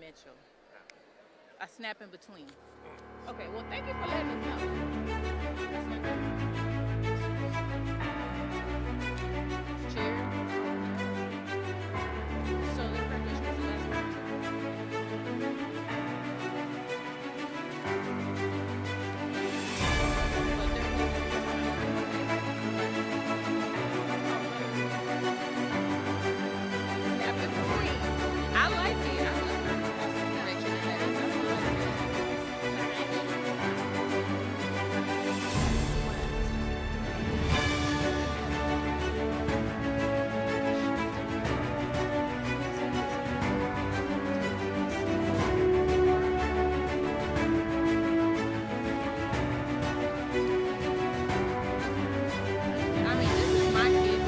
confidential. I snap in between. Okay, well, thank you for letting us know. That's my chair. So the graduation was the last snap in between. I like it. I like the connection that I mean, this is my kid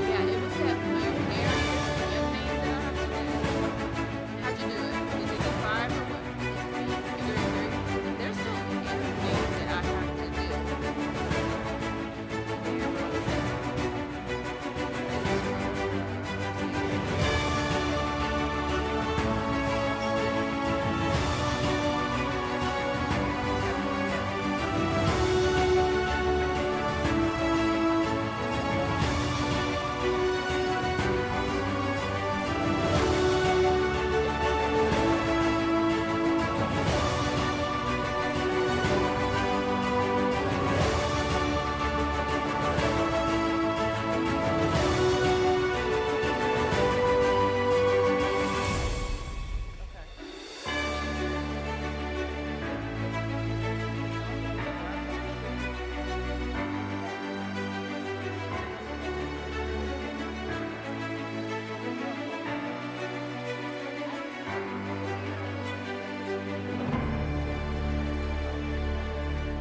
yeah, it was that blue area thing that I have to do. How'd you do it? Did you do 5 or what? You do 3? There's so many things that I have to do.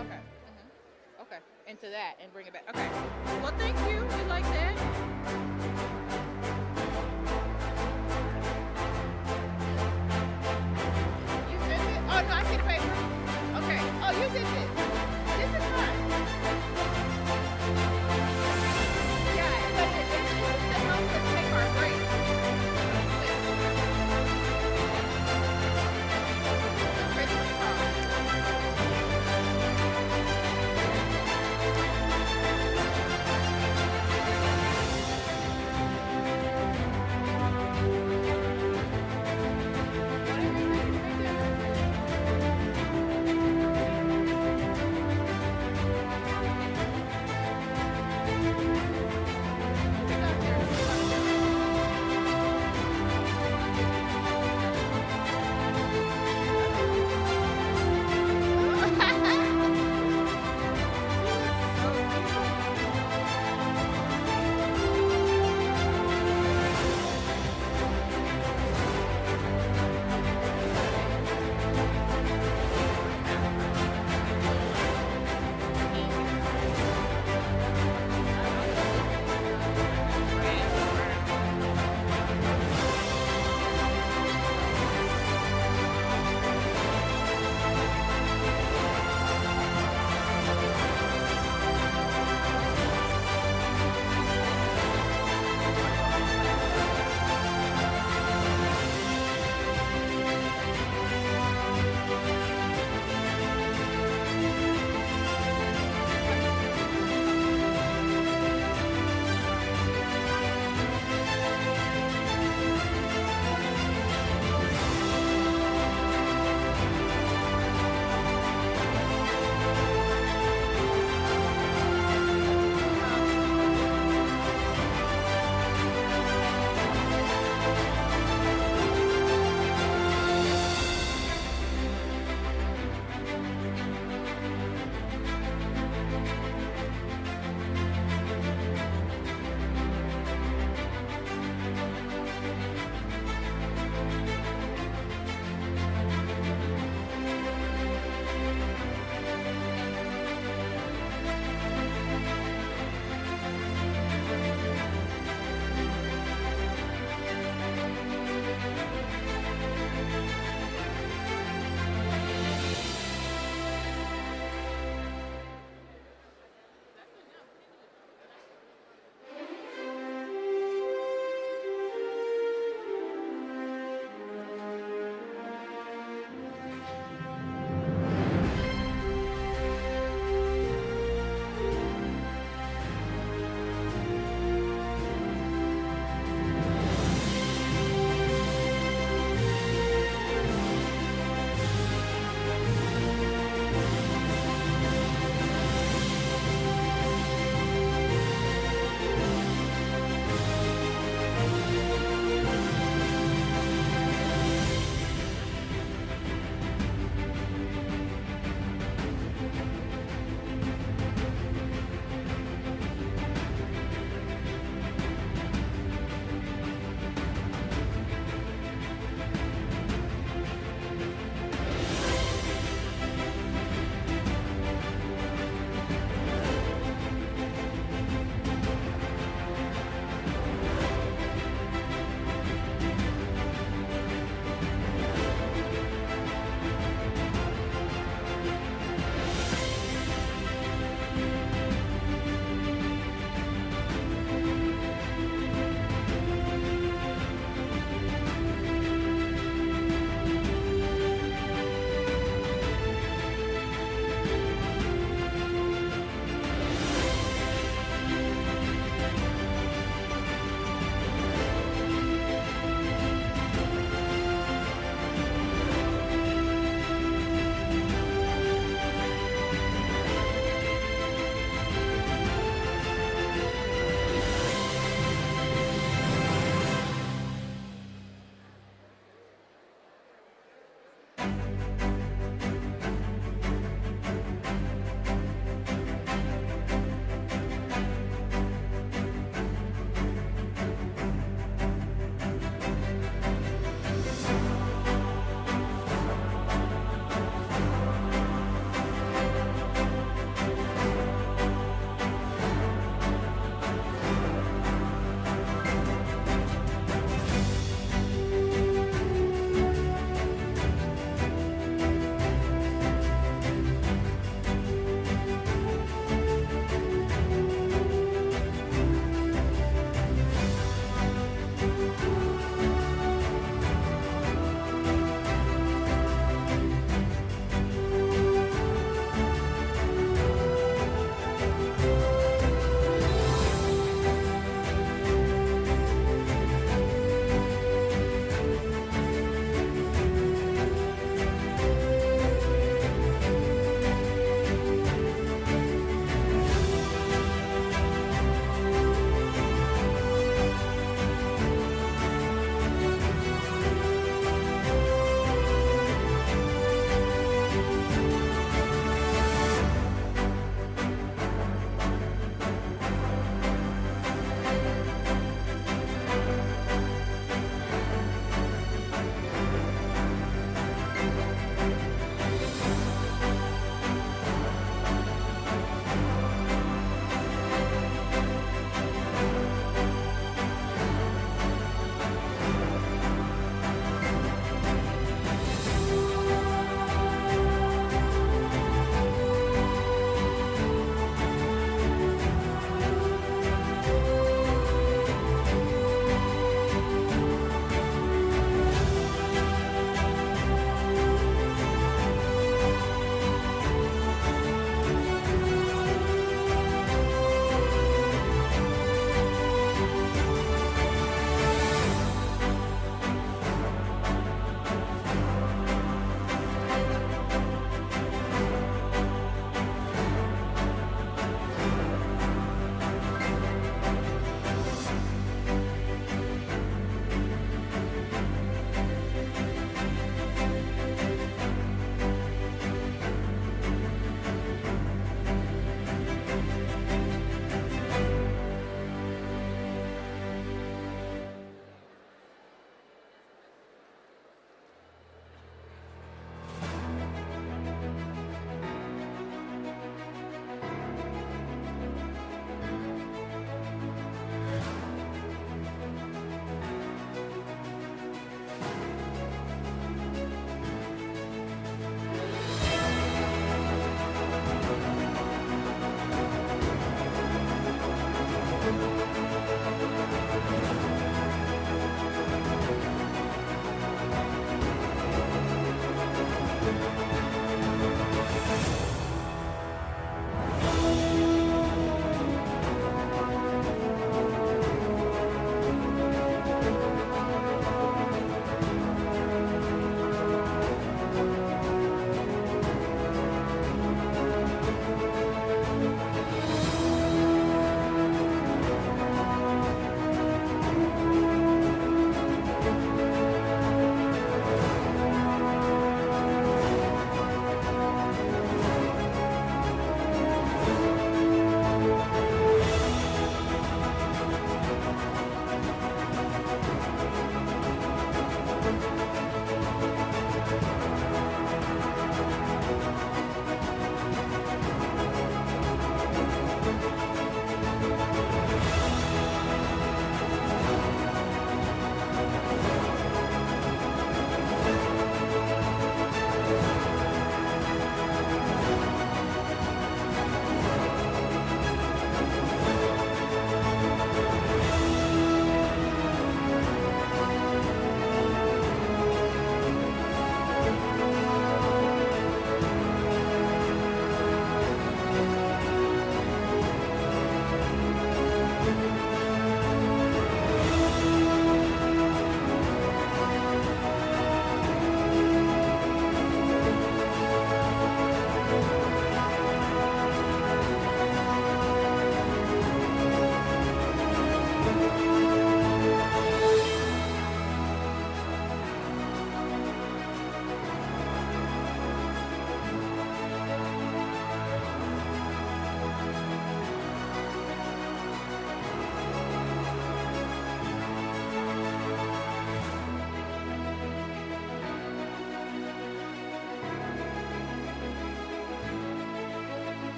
Okay. Okay. Into that and bring it back. Okay. Well, thank you. You like that? You sent it? Oh, no, I see the paper. Okay. Oh, you did this. This is fine. Yeah, but this is to help us take our break. Originally called.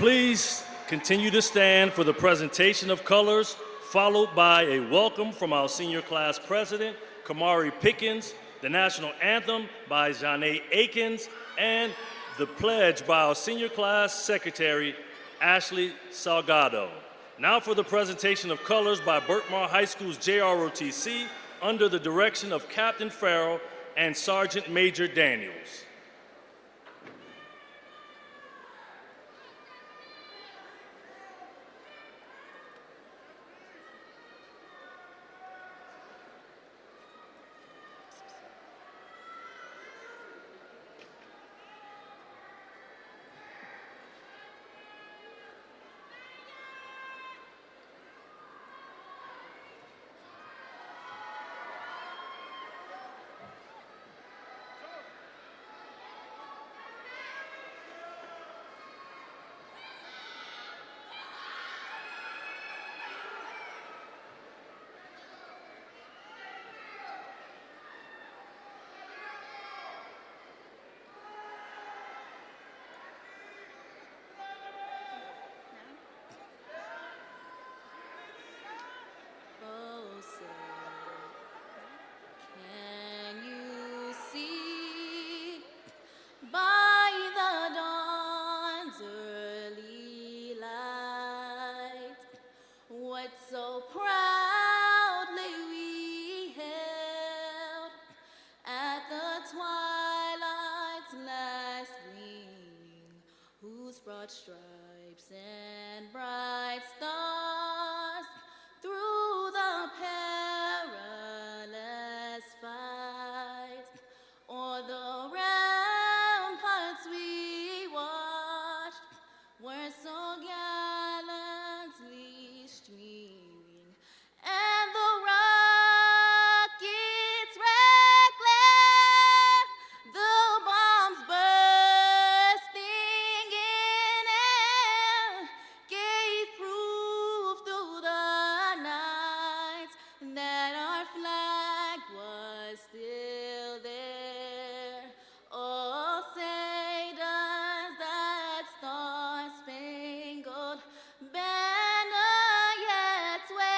Please continue to stand for the presentation of colors, followed by a welcome from our senior class president, Kamari Pickens, the national anthem by Janae Akins, and the pledge by our senior class secretary, Ashley Salgado. Now for the presentation of colors by Berkmar High School's JROTC under the direction of Captain Farrell and Sergeant Major Daniels. So proudly we hailed at the twilight's last gleaming, whose broad stripes and bright stars through the perilous fight o'er the ramparts we watched were so gallantly streaming. And the rockets reckless, the bombs bursting in air, gave proof through the night that our flag was still there. Oh, say does that star-spangled banner yet wave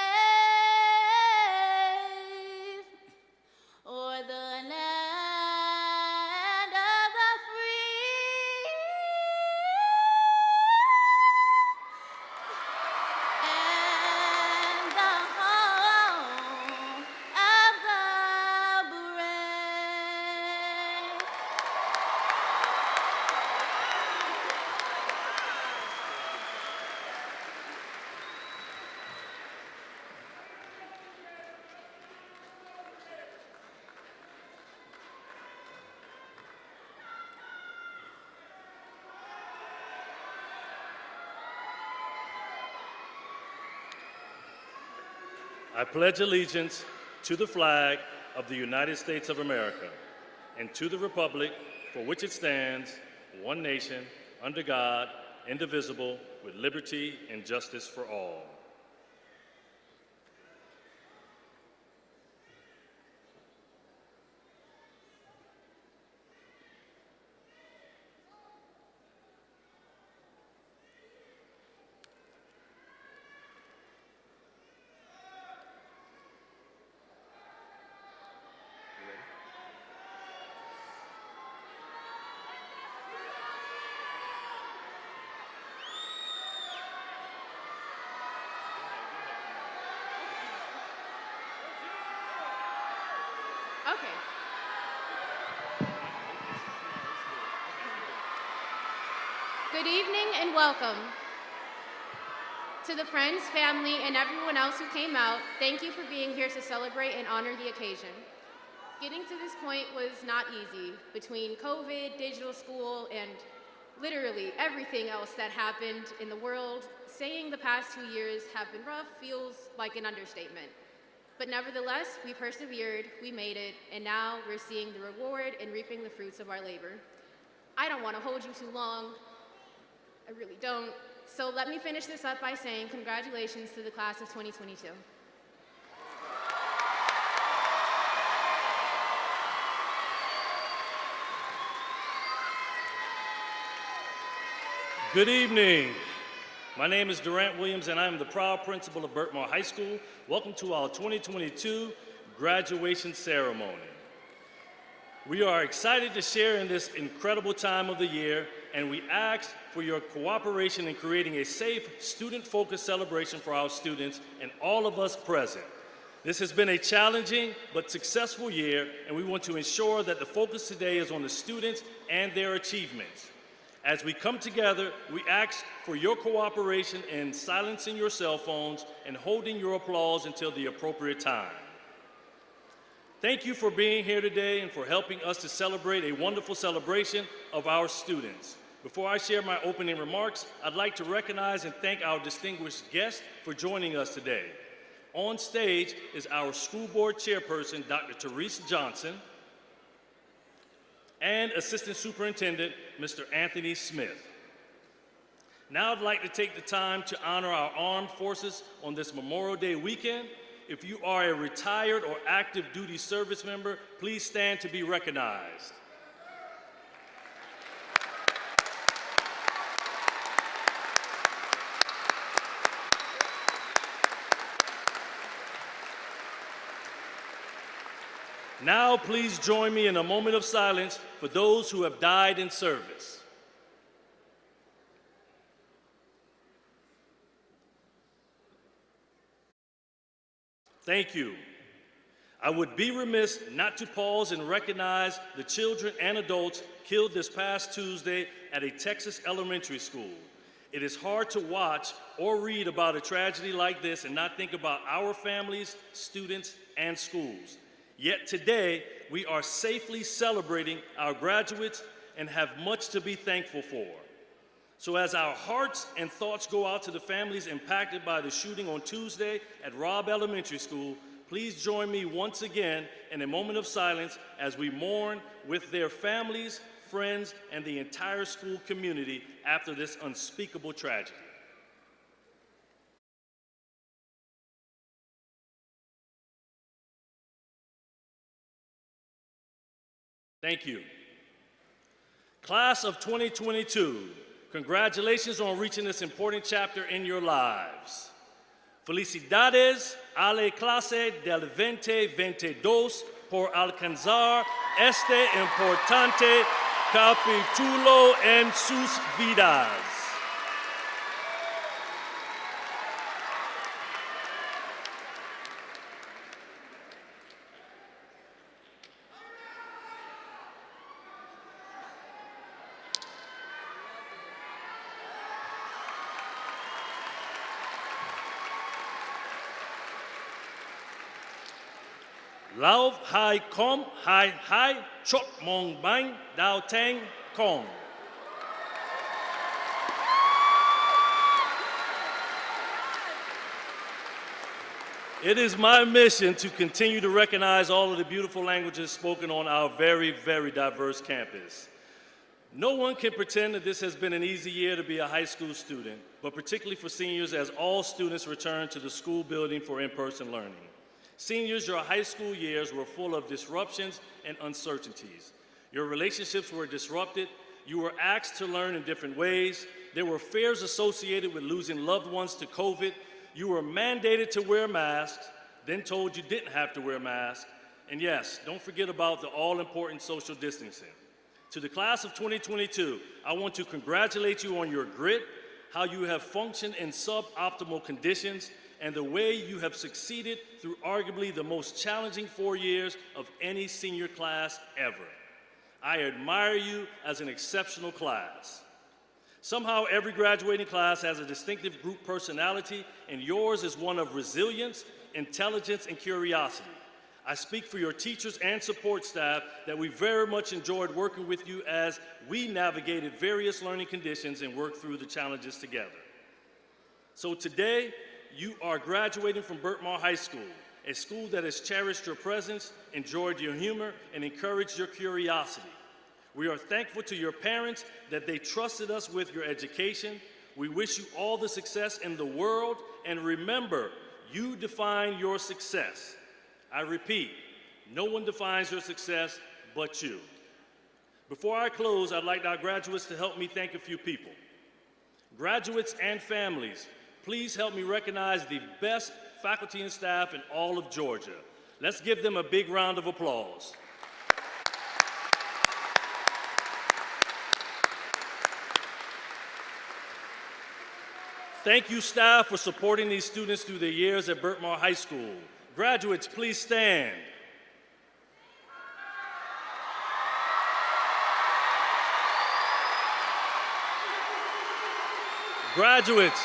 o'er the land of the free and the home of the brave. I pledge allegiance to the flag of the United States of America and to the republic for which it stands, one nation, under God, indivisible, with liberty and justice for all. Okay. Good evening and welcome. To the friends, family, and everyone else who came out, thank you for being here to celebrate and honor the occasion. Getting to this point was not easy between COVID, digital school, and literally everything else that happened in the world. Saying the past 2 years have been rough feels like an understatement. But nevertheless, we persevered, we made it, and now we're seeing the reward and reaping the fruits of our labor. I don't want to hold you too long. I really don't. So let me finish this up by saying congratulations to the class of 2022. Good evening. My name is Durant Williams, and I am the proud principal of Berkmar High School. Welcome to our 2022 graduation ceremony. We are excited to share in this incredible time of the year, and we ask for your cooperation in creating a safe, student-focused celebration for our students and all of us present. This has been a challenging but successful year, and we want to ensure that the focus today is on the students and their achievements. As we come together, we ask for your cooperation in silencing your cell phones and holding your applause until the appropriate time. Thank you for being here today and for helping us to celebrate a wonderful celebration of our students. Before I share my opening remarks, I'd like to recognize and thank our distinguished guests for joining us today. On stage is our school board chairperson, Dr. Therese Johnson, and Assistant Superintendent, Mr. Anthony Smith. Now I'd like to take the time to honor our armed forces on this Memorial Day weekend. If you are a retired or active duty service member, please stand to be recognized. Now, please join me in a moment of silence for those who have died in service. Thank you. I would be remiss not to pause and recognize the children and adults killed this past Tuesday at a Texas elementary school. It is hard to watch or read about a tragedy like this and not think about our families, students, and schools. Yet today, we are safely celebrating our graduates and have much to be thankful for. So as our hearts and thoughts go out to the families impacted by the shooting on Tuesday at Robb Elementary School, please join me once again in a moment of silence as we mourn with their families, friends, and the entire school community after this unspeakable tragedy. Thank you. Class of 2022, congratulations on reaching this important chapter in your lives. Felicidades a la clase del 2022 por alcanzar este importante capítulo en sus vidas. Lao hai kom hai hai chok mong bang dao tang kong. It is my mission to continue to recognize all of the beautiful languages spoken on our very, very diverse campus. No one can pretend that this has been an easy year to be a high school student, but particularly for seniors as all students return to the school building for in-person learning. Seniors, your high school years were full of disruptions and uncertainties. Your relationships were disrupted. You were asked to learn in different ways. There were fears associated with losing loved ones to COVID. You were mandated to wear masks, then told you didn't have to wear masks. And yes, don't forget about the all-important social distancing. To the class of 2022, I want to congratulate you on your grit, how you have functioned in suboptimal conditions, and the way you have succeeded through arguably the most challenging 4 years of any senior class ever. I admire you as an exceptional class. Somehow every graduating class has a distinctive group personality, and yours is one of resilience, intelligence, and curiosity. I speak for your teachers and support staff that we very much enjoyed working with you as we navigated various learning conditions and worked through the challenges together. So today, you are graduating from Berkmar High School, a school that has cherished your presence, enjoyed your humor, and encouraged your curiosity. We are thankful to your parents that they trusted us with your education. We wish you all the success in the world, and remember, you define your success. I repeat, no one defines your success but you. Before I close, I'd like our graduates to help me thank a few people. Graduates and families, please help me recognize the best faculty and staff in all of Georgia. Let's give them a big round of applause. Thank you, staff, for supporting these students through their years at Berkmar High School. Graduates, please stand. Graduates,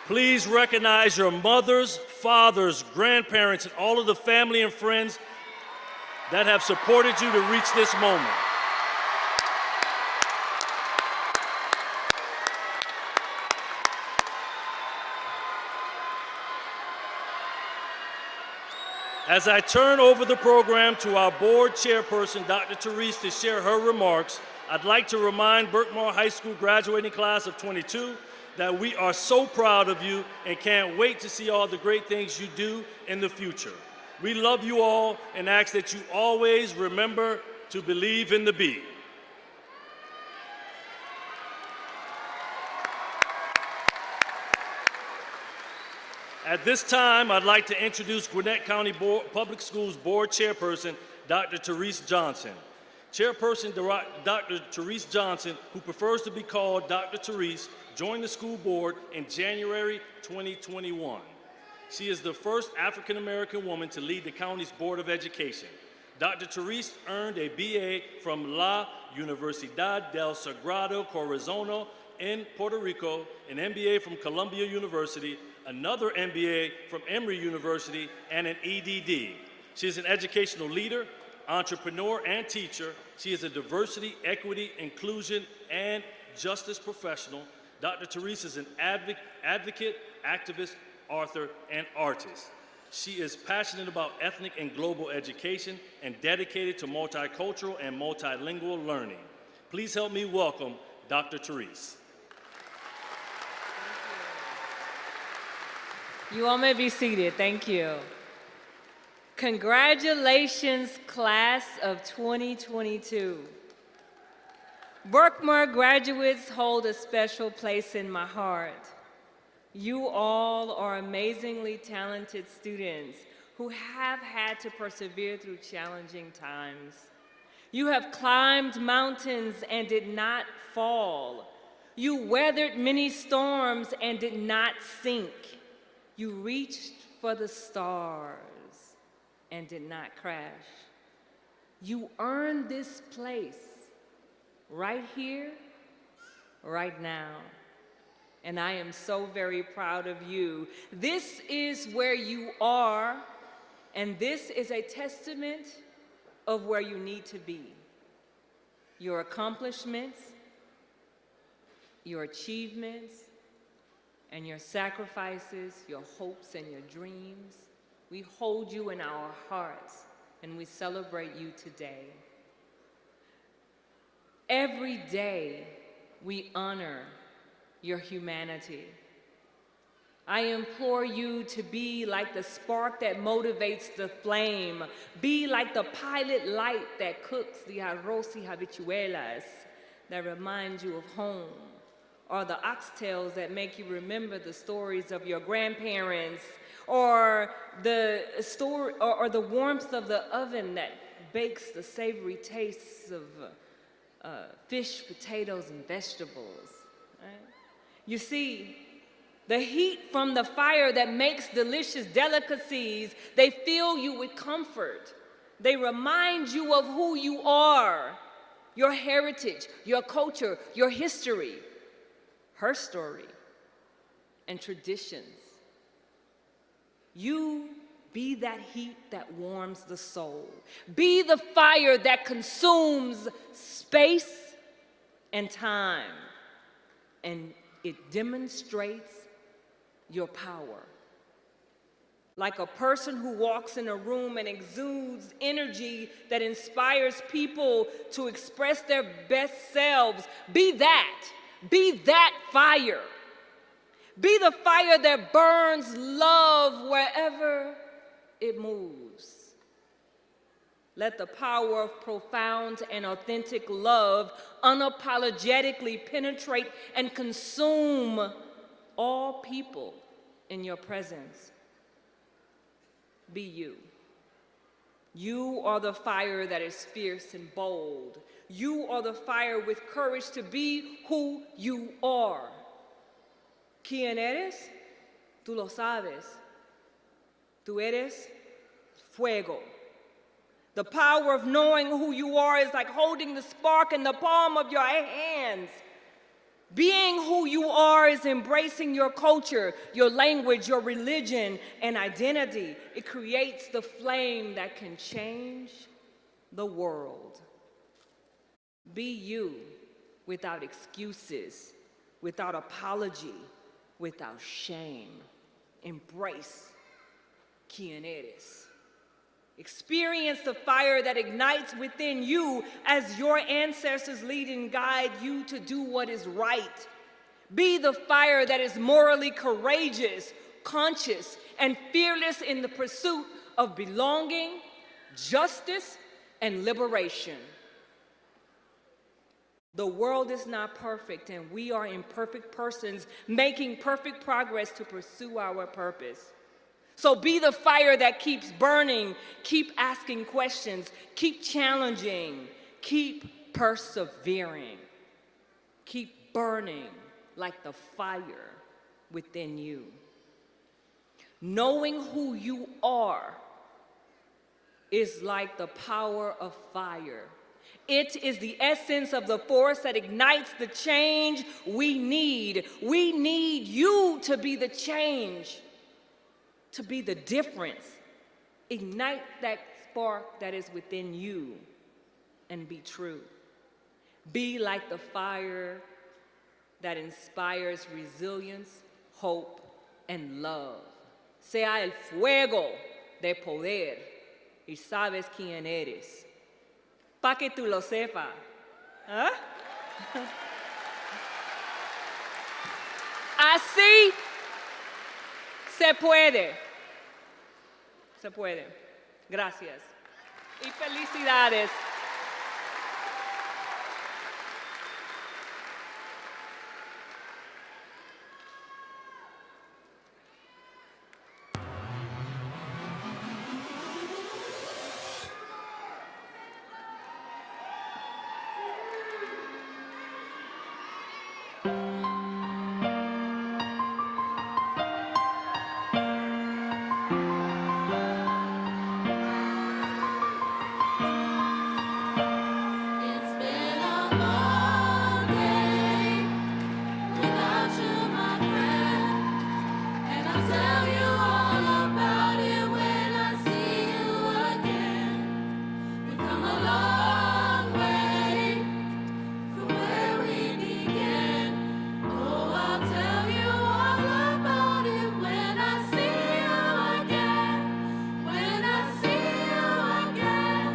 please recognize your mothers, fathers, grandparents, and all of the family and friends that have supported you to reach this moment. As I turn over the program to our board chairperson, Dr. Therese, to share her remarks, I'd like to remind Berkmar High School graduating class of 22 that we are so proud of you and can't wait to see all the great things you do in the future. We love you all and ask that you always remember to believe in the bee. At this time, I'd like to introduce Gwinnett County Public Schools Board Chairperson, Dr. Therese Johnson. Chairperson Dr. Therese Johnson, who prefers to be called Dr. Therese, joined the school board in January 2021. She is the first African-American woman to lead the county's Board of Education. Dr. Therese earned a BA from La Universidad del Sagrado Corazon in Puerto Rico, an MBA from Columbia University, another MBA from Emory University, and an EDD. She is an educational leader, entrepreneur, and teacher. She is a diversity, equity, inclusion, and justice professional. Dr. Therese is an advocate, activist, author, and artist. She is passionate about ethnic and global education and dedicated to multicultural and multilingual learning. Please help me welcome Dr. Therese. You all may be seated. Thank you. Congratulations, class of 2022. Berkmar graduates hold a special place in my heart. You all are amazingly talented students who have had to persevere through challenging times. You have climbed mountains and did not fall. You weathered many storms and did not sink. You reached for the stars and did not crash. You earned this place right here, right now. And I am so very proud of you. This is where you are, and this is a testament of where you need to be. Your accomplishments, your achievements, and your sacrifices, your hopes and your dreams. We hold you in our hearts, and we celebrate you today. Every day, we honor your humanity. I implore you to be like the spark that motivates the flame. Be like the pilot light that cooks the arroz y habichuelas that remind you of home, or the oxtails that make you remember the stories of your grandparents, or the warmth of the oven that bakes the savory tastes of fish, potatoes, and vegetables. Right? You see, the heat from the fire that makes delicious delicacies, they fill you with comfort. They remind you of who you are, your heritage, your culture, your history, her story, and traditions. You be that heat that warms the soul. Be the fire that consumes space and time, and it demonstrates your power. Like a person who walks in a room and exudes energy that inspires people to express their best selves. Be that fire. Be the fire that burns love wherever it moves. Let the power of profound and authentic love unapologetically penetrate and consume all people in your presence. Be you. You are the fire that is fierce and bold. You are the fire with courage to be who you are. ¿Quién eres? Tú lo sabes. Tú eres fuego. The power of knowing who you are is like holding the spark in the palm of your hands. Being who you are is embracing your culture, your language, your religion, and identity. It creates the flame that can change the world. Be you without excuses, without apology, without shame. Embrace quien eres. Experience the fire that ignites within you as your ancestors lead and guide you to do what is right. Be the fire that is morally courageous, conscious, and fearless in the pursuit of belonging, justice, and liberation. The world is not perfect, and we are imperfect persons making perfect progress to pursue our purpose. So be the fire that keeps burning, keep asking questions, keep challenging, keep persevering, keep burning like the fire within you. Knowing who you are is like the power of fire. It is the essence of the force that ignites the change we need. We need you to be the change, to be the difference. Ignite that spark that is within you and be true. Be like the fire that inspires resilience, hope, and love. Sea el fuego de poder y sabes quién eres. Pa' que tú lo sepas. ¿Ah? Así se puede. Se puede. Gracias. Y felicidades. It's been a long day without you, my friend, and I'll tell you all about it when I see you again. We've come a long way from where we began. Oh, I'll tell you all about it when I see you again. When I see you again.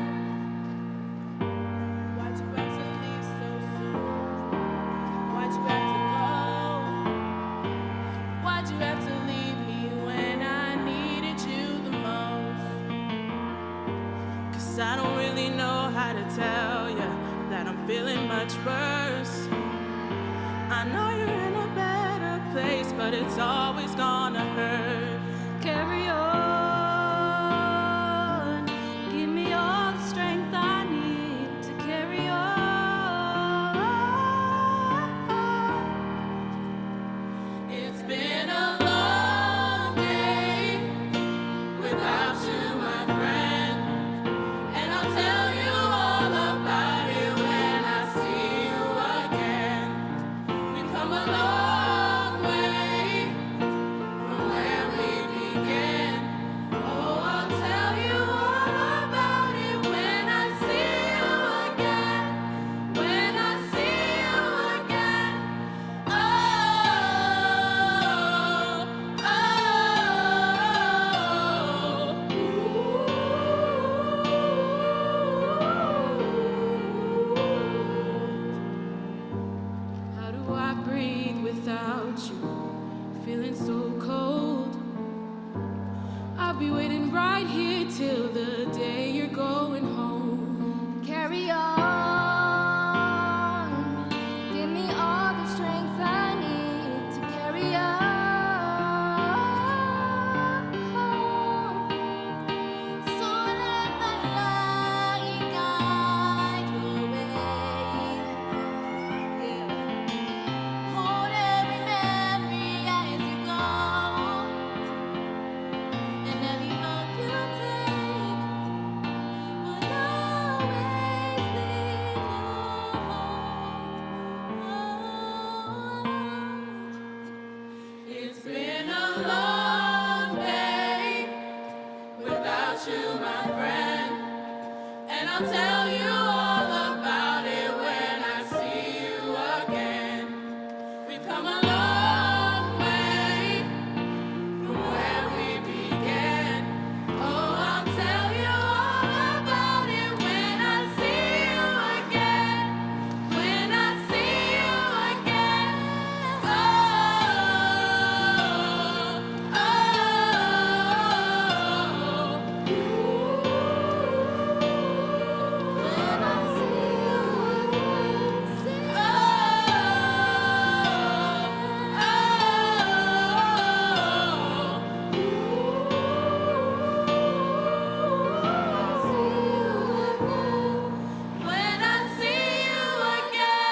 Why'd you have to leave so soon? Why'd you have to go? Why'd you have to leave me when I needed you the most? 'Cause I don't really know how to tell you that I'm feeling much worse. I know you're in a better place, but it's always gonna hurt. Carry on. Give me all the strength I need to carry on. It's been a long day without you, my friend, and I'll tell you all about it when I see you again. We've come a long way I'll tell you all about it when I see you again. We've come a long way from where we began. Oh, I'll tell you all about it when I see you again. When I see you again. Oh, oh, when I see you when I see you again.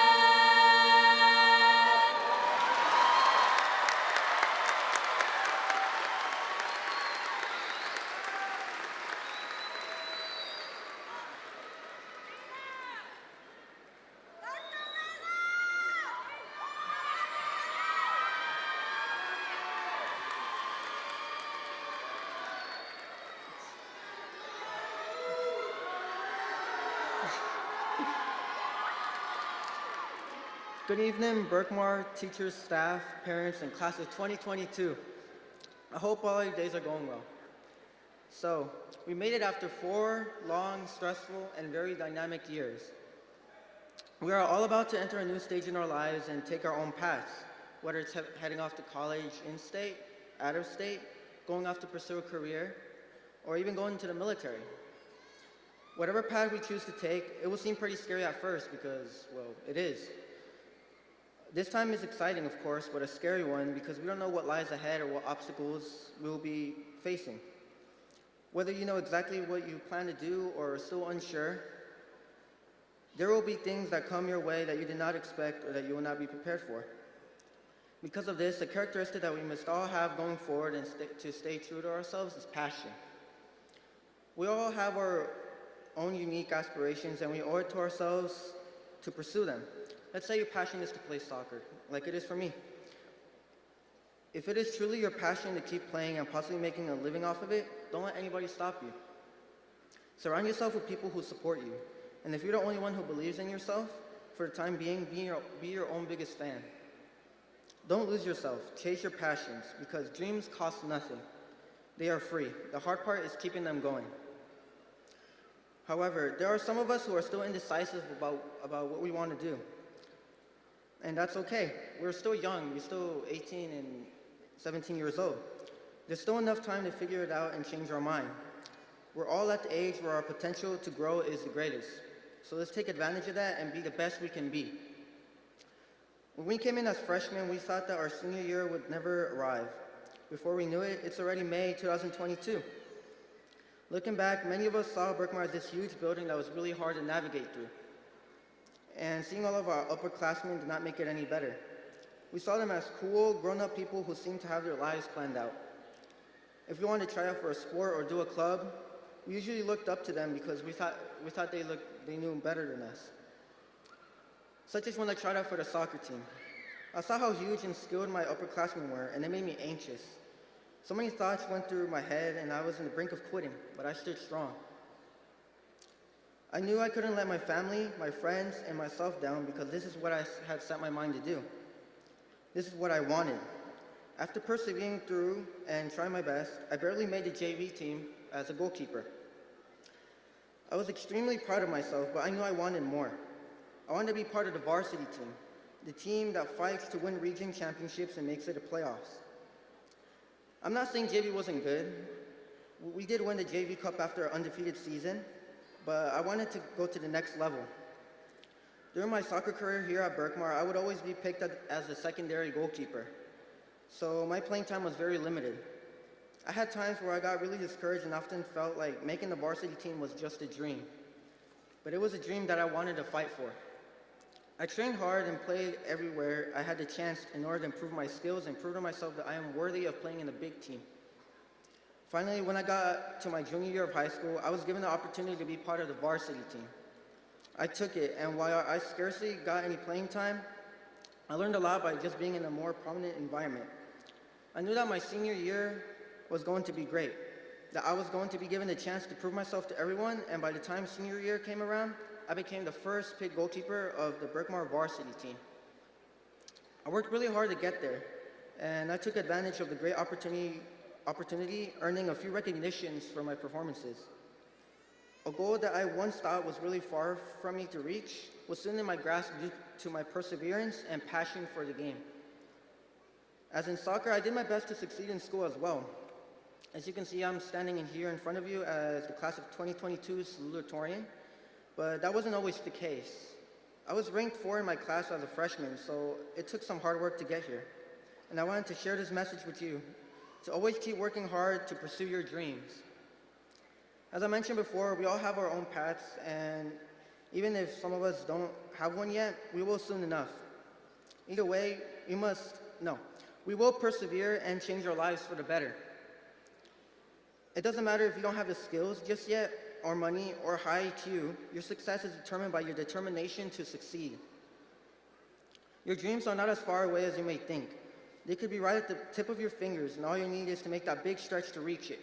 Good evening, Berkmar teachers, staff, parents, and class of 2022. I hope all your days are going well. So, we made it after 4 long, stressful, and very dynamic years. We are all about to enter a new stage in our lives and take our own paths, whether it's heading off to college in-state, out of state, going off to pursue a career, or even going into the military. Whatever path we choose to take, it will seem pretty scary at first because, well, it is. This time is exciting, of course, but a scary one because we don't know what lies ahead or what obstacles we will be facing. Whether you know exactly what you plan to do or are still unsure, there will be things that come your way that you did not expect or that you will not be prepared for. Because of this, a characteristic that we must all have going forward and to stay true to ourselves is passion. We all have our own unique aspirations and we owe it to ourselves to pursue them. Let's say your passion is to play soccer, like it is for me. If it is truly your passion to keep playing and possibly making a living off of it, don't let anybody stop you. Surround yourself with people who support you. And if you're the only one who believes in yourself, for the time being, be your own biggest fan. Don't lose yourself, chase your passions, because dreams cost nothing. They are free. The hard part is keeping them going. However, there are some of us who are still indecisive about what we want to do. And that's okay. We're still young. We're still 18 and 17 years old. There's still enough time to figure it out and change our mind. We're all at the age where our potential to grow is the greatest. So let's take advantage of that and be the best we can be. When we came in as freshmen, we thought that our senior year would never arrive. Before we knew it, it's already May 2022. Looking back, many of us saw Berkmar as this huge building that was really hard to navigate through. And seeing all of our upperclassmen did not make it any better. We saw them as cool, grown-up people who seemed to have their lives planned out. If we wanted to try out for a sport or do a club, we usually looked up to them because we thought they knew better than us. Such as when I tried out for the soccer team. I saw how huge and skilled my upperclassmen were, and it made me anxious. So many thoughts went through my head, and I was on the brink of quitting, but I stood strong. I knew I couldn't let my family, my friends, and myself down because this is what I had set my mind to do. This is what I wanted. After persevering through and trying my best, I barely made the JV team as a goalkeeper. I was extremely proud of myself, but I knew I wanted more. I wanted to be part of the varsity team, the team that fights to win region championships and makes it to playoffs. I'm not saying JV wasn't good. We did win the JV Cup after an undefeated season, but I wanted to go to the next level. During my soccer career here at Berkmar, I would always be picked as a secondary goalkeeper. So my playing time was very limited. I had times where I got really discouraged and often felt like making the varsity team was just a dream. But it was a dream that I wanted to fight for. I trained hard and played everywhere I had the chance in order to improve my skills and prove to myself that I am worthy of playing in a big team. Finally, when I got to my junior year of high school, I was given the opportunity to be part of the varsity team. I took it, and while I scarcely got any playing time, I learned a lot by just being in a more prominent environment. I knew that my senior year was going to be great. that I was going to be given the chance to prove myself to everyone, and by the time senior year came around, I became the first paid goalkeeper of the Berkmar varsity team. I worked really hard to get there, and I took advantage of the great opportunity, earning a few recognitions for my performances. A goal that I once thought was really far from me to reach was soon in my grasp due to my perseverance and passion for the game. As in soccer, I did my best to succeed in school as well. As you can see, I'm standing in here in front of you as the class of 2022 salutatorian, but that wasn't always the case. I was ranked 4 in my class as a freshman, so it took some hard work to get here. And I wanted to share this message with you, to always keep working hard to pursue your dreams. As I mentioned before, we all have our own paths, and even if some of us don't have one yet, we will soon enough. Either way, we will persevere and change our lives for the better. It doesn't matter if you don't have the skills just yet, or money, or high IQ, your success is determined by your determination to succeed. Your dreams are not as far away as you may think. They could be right at the tip of your fingers, and all you need is to make that big stretch to reach it.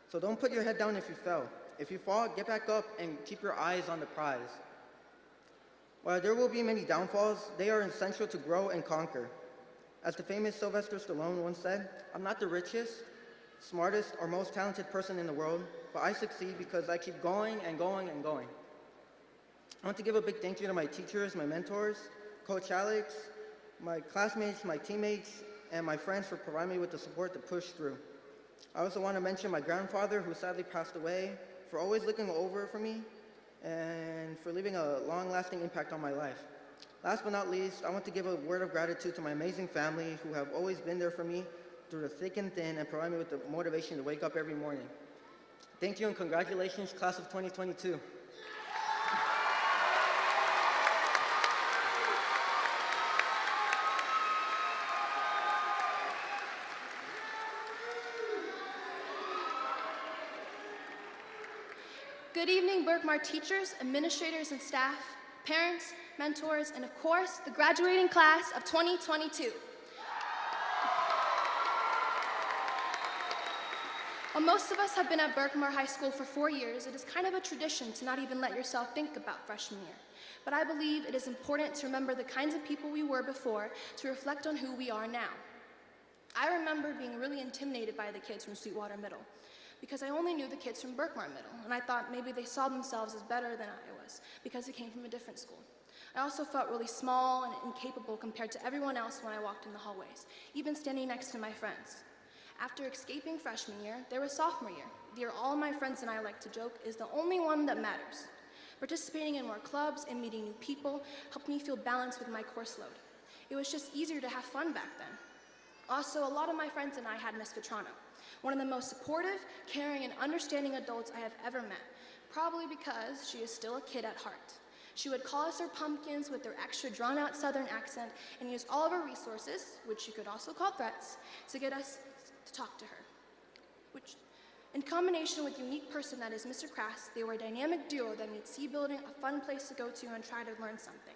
So don't put your head down if you fell. If you fall, get back up and keep your eyes on the prize. While there will be many downfalls, they are essential to grow and conquer. As the famous Sylvester Stallone once said, "I'm not the richest, smartest, or most talented person in the world, but I succeed because I keep going and going and going." I want to give a big thank you to my teachers, my mentors, Coach Alex, my classmates, my teammates, and my friends for providing me with the support to push through. I also want to mention my grandfather, who sadly passed away, for always looking over for me and for leaving a long-lasting impact on my life. Last but not least, I want to give a word of gratitude to my amazing family who have always been there for me through the thick and thin and provide me with the motivation to wake up every morning. Thank you and congratulations, class of 2022. Good evening, Berkmar teachers, administrators, and staff, parents, mentors, and of course, the graduating class of 2022. While most of us have been at Berkmar High School for 4 years, it is kind of a tradition to not even let yourself think about freshman year. But I believe it is important to remember the kinds of people we were before to reflect on who we are now. I remember being really intimidated by the kids from Sweetwater Middle, because I only knew the kids from Berkmar Middle, and I thought maybe they saw themselves as better than I was because they came from a different school. I also felt really small and incapable compared to everyone else when I walked in the hallways, even standing next to my friends. After escaping freshman year, there was sophomore year. The year all my friends and I like to joke is the only one that matters. Participating in more clubs and meeting new people helped me feel balanced with my course load. It was just easier to have fun back then. Also, a lot of my friends and I had Miss Vetrano, one of the most supportive, caring, and understanding adults I have ever met, probably because she is still a kid at heart. She would call us her pumpkins with their extra drawn-out Southern accent and use all of her resources, which she could also call threats, to get us to talk to her. Which, in combination with the unique person that is Mr. Crass, they were a dynamic duo that made C-Building a fun place to go to and try to learn something.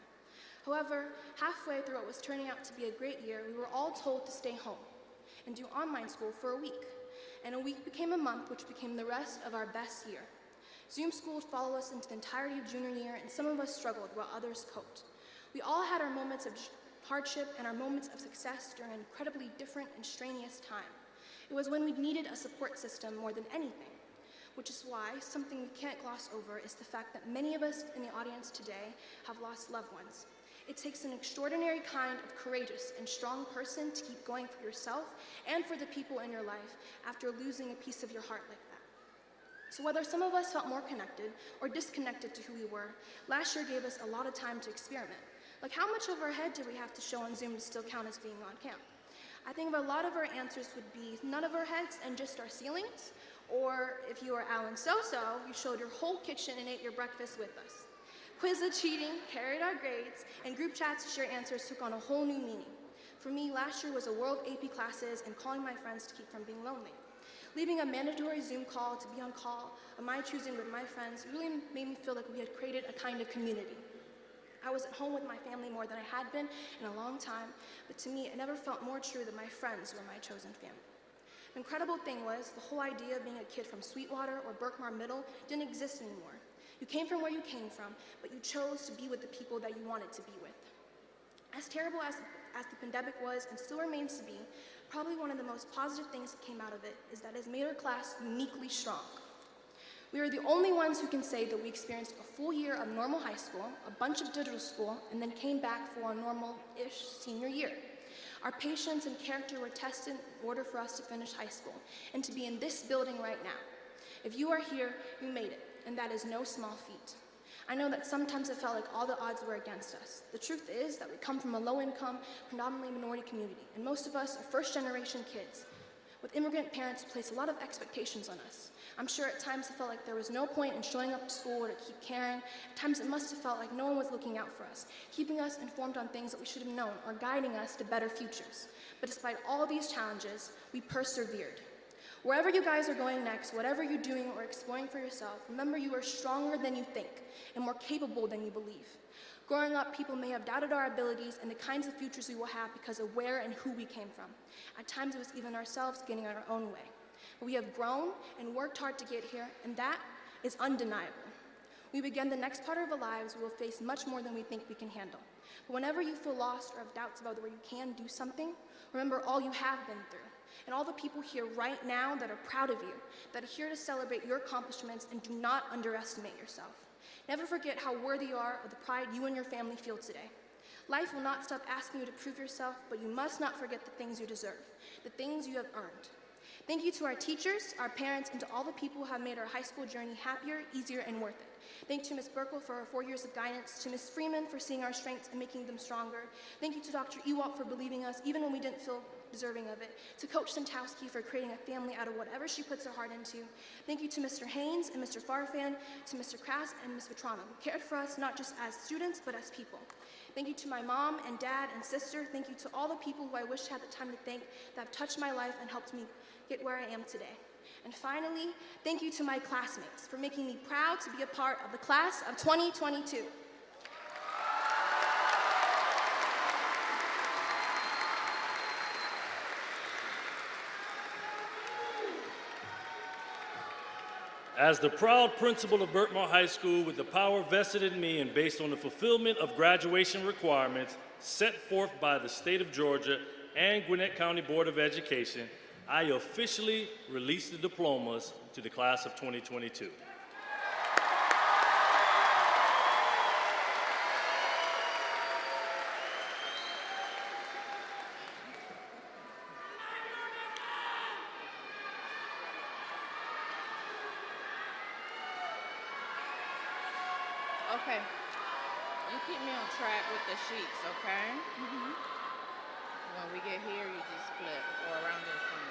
However, halfway through what was turning out to be a great year, we were all told to stay home and do online school for a week. And a week became a month, which became the rest of our best year. Zoom school would follow us into the entirety of junior year, and some of us struggled while others coped. We all had our moments of hardship and our moments of success during an incredibly different and strenuous time. It was when we needed a support system more than anything, which is why something we can't gloss over is the fact that many of us in the audience today have lost loved ones. It takes an extraordinary kind of courageous and strong person to keep going for yourself and for the people in your life after losing a piece of your heart like that. So whether some of us felt more connected or disconnected to who we were, last year gave us a lot of time to experiment. Like, how much of our head do we have to show on Zoom to still count as being on camp? I think a lot of our answers would be none of our heads and just our ceilings, or if you were Alan So-So, you showed your whole kitchen and ate your breakfast with us. Quizlet cheating, carried our grades, and group chats to share answers took on a whole new meaning. For me, last year was a world AP classes and calling my friends to keep from being lonely. Leaving a mandatory Zoom call to be on call of my choosing with my friends really made me feel like we had created a kind of community. I was at home with my family more than I had been in a long time, but to me, it never felt more true that my friends were my chosen family. The incredible thing was, the whole idea of being a kid from Sweetwater or Berkmar Middle didn't exist anymore. You came from where you came from, but you chose to be with the people that you wanted to be with. As terrible as the pandemic was and still remains to be, probably one of the most positive things that came out of it is that it has made our class uniquely strong. We are the only ones who can say that we experienced a full year of normal high school, a bunch of digital school, and then came back for a normal-ish senior year. Our patience and character were tested in order for us to finish high school and to be in this building right now. If you are here, you made it, and that is no small feat. I know that sometimes it felt like all the odds were against us. The truth is that we come from a low-income, predominantly minority community, and most of us are first-generation kids, with immigrant parents who place a lot of expectations on us. I'm sure at times it felt like there was no point in showing up to school or to keep caring. At times it must have felt like no one was looking out for us, keeping us informed on things that we should have known, or guiding us to better futures. But despite all these challenges, we persevered. Wherever you guys are going next, whatever you're doing or exploring for yourself, remember you are stronger than you think and more capable than you believe. Growing up, people may have doubted our abilities and the kinds of futures we will have because of where and who we came from. At times, it was even ourselves getting in our own way. But we have grown and worked hard to get here, and that is undeniable. We begin the next part of our lives, we will face much more than we think we can handle. But whenever you feel lost or have doubts about where you can do something, remember all you have been through, and all the people here right now that are proud of you, that are here to celebrate your accomplishments, and do not underestimate yourself. Never forget how worthy you are of the pride you and your family feel today. Life will not stop asking you to prove yourself, but you must not forget the things you deserve, the things you have earned. Thank you to our teachers, our parents, and to all the people who have made our high school journey happier, easier, and worth it. Thank you to Ms. Burkle for her 4 years of guidance, to Ms. Freeman for seeing our strengths and making them stronger. Thank you to Dr. Ewalt for believing us even when we didn't feel deserving of it. To Coach Santowski for creating a family out of whatever she puts her heart into. Thank you to Mr. Haynes and Mr. Farfan, to Mr. Krass and Ms. Vetrano, who cared for us not just as students, but as people. Thank you to my mom and dad and sister. Thank you to all the people who I wish I had the time to thank that have touched my life and helped me get where I am today. And finally, thank you to my classmates for making me proud to be a part of the class of 2022. As the proud principal of Berkmar High School, with the power vested in me and based on the fulfillment of graduation requirements set forth by the state of Georgia and Gwinnett County Board of Education, I officially release the diplomas to the class of 2022. Okay. You keep me on track with the sheets, okay? When we get here, you just flip or around this one.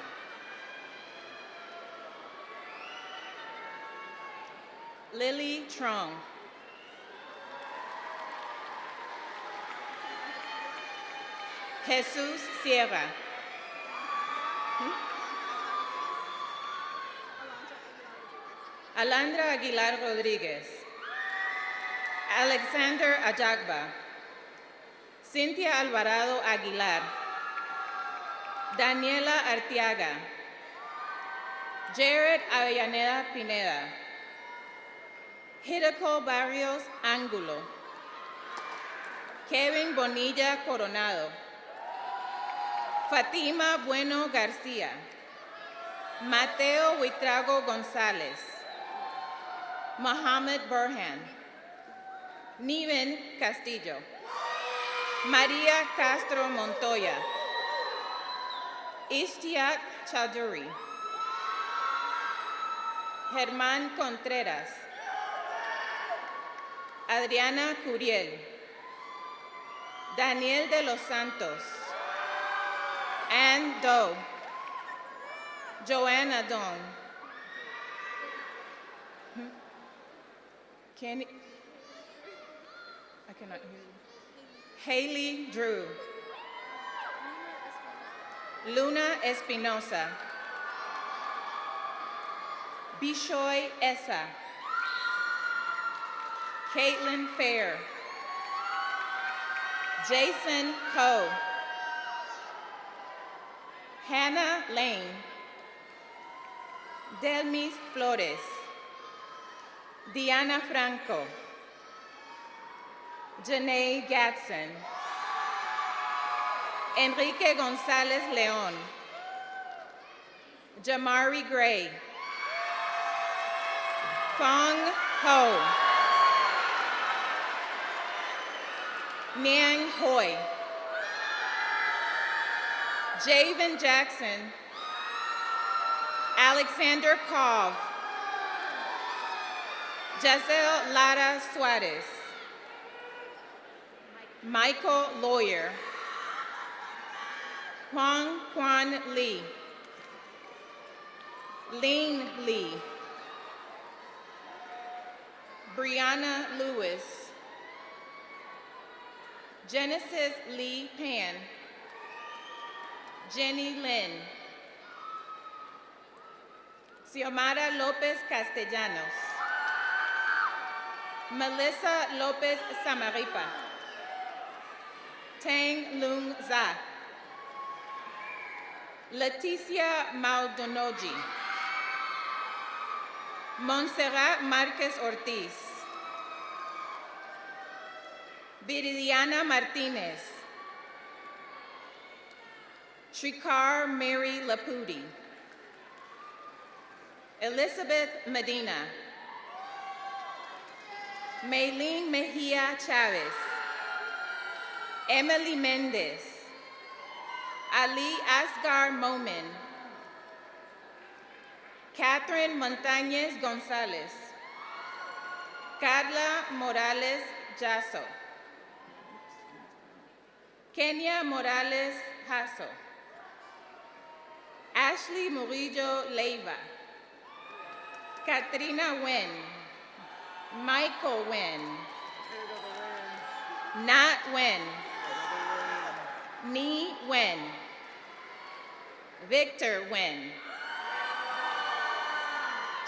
Lily Trung. Jesus Sierra. Alandra Aguilar Rodriguez. Alexander Ajagba. Cynthia Alvarado Aguilar. Daniela Arteaga. Jared Avellaneda Pineda. Hideko Barrios Angulo. Kevin Bonilla Coronado. Fatima Bueno García. Mateo Huitrago González. Mohammed Burhan. Niven Castillo. Maria Castro Montoya. Ishtiaq Chowdhury. Germán Contreras. Adriana Curiel. Daniel de los Santos. Ann Doe. Joanna Don. Kenny. I cannot hear you. Haley Drew. Luna Espinosa. Bishoy Essa. Caitlin Fair. Jason Ho. Hannah Lane. Delmis Flores, Diana Franco, Janae Gatson, Enrique Gonzalez Leon, Jamari Gray, Fong Ho, Niang Hoi, Javen Jackson, Alexander Kov, Giselle Lara Suarez, Michael Lawyer, Huang Quan Lee, Ling Lee, Brianna Lewis, Genesis Lee Pan, Jenny Lynn, Xiomara Lopez Castellanos, Melissa Lopez Samaripa, Tang Lung Za, Leticia Maldonoji, Montserrat Marquez Ortiz, Viridiana Martinez, Shrikar Mary Laputi, Elizabeth Medina, Maylene Mejia Chavez, Emily Mendez, Ali Asgar Momin, Catherine Montañez Gonzalez, Carla Morales Jasso, Kenya Morales Jasso, Ashley Murillo Leiva, Katrina Nguyen, Michael Nguyen, Nat Nguyen, Ni Nguyen, Victor Nguyen,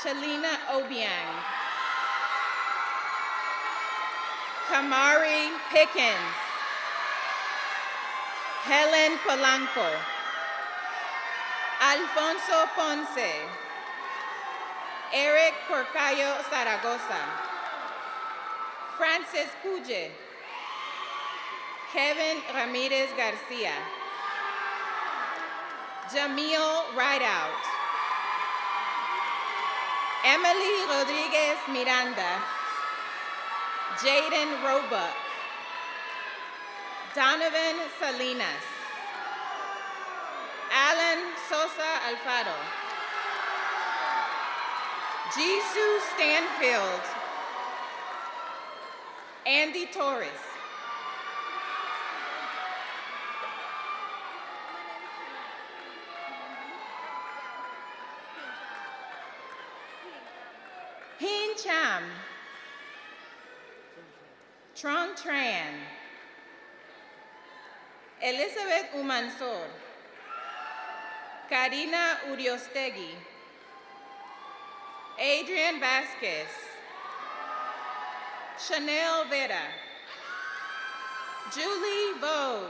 Chalina Obiang, Kamari Pickens, Helen Polanco, Alfonso Ponce, Eric Porcayo Zaragoza, Francis Puye, Kevin Ramirez Garcia, Jamil Rideout, Emily Rodriguez Miranda, Jaden Roebuck, Donovan Salinas, Alan Sosa Alfaro, Jisoo Stanfield, Andy Torres, Hin Cham, Trong Tran, Elizabeth Umansor, Karina Uriostegui, Adrian Vasquez, Chanel Vera, Julie Vo,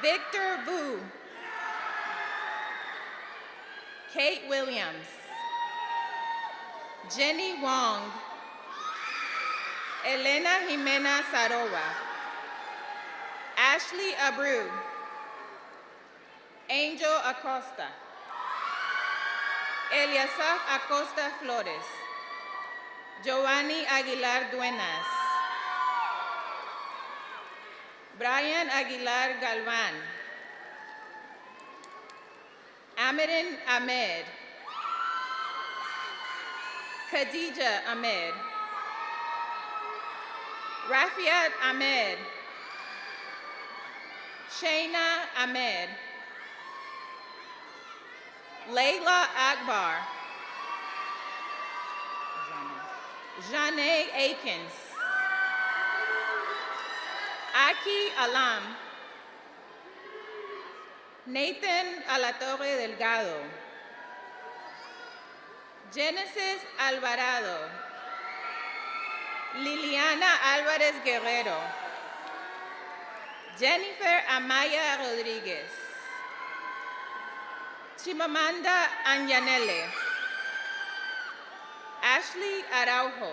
Victor Vu, Kate Williams, Jenny Wong, Elena Jimena Sarowa, Ashley Abreu, Angel Acosta, Eliasaf Acosta Flores, Giovanni Aguilar Duenas, Brian Aguilar Galvan, Amirin Ahmed, Khadija Ahmed, Rafiat Ahmed, Shayna Ahmed, Layla Akbar, Janae Akins, Aki Alam, Nathan Alatorre Delgado, Genesis Alvarado, Liliana Álvarez Guerrero, Jennifer Amaya Rodríguez, Chimamanda Anyanele, Ashley Araujo,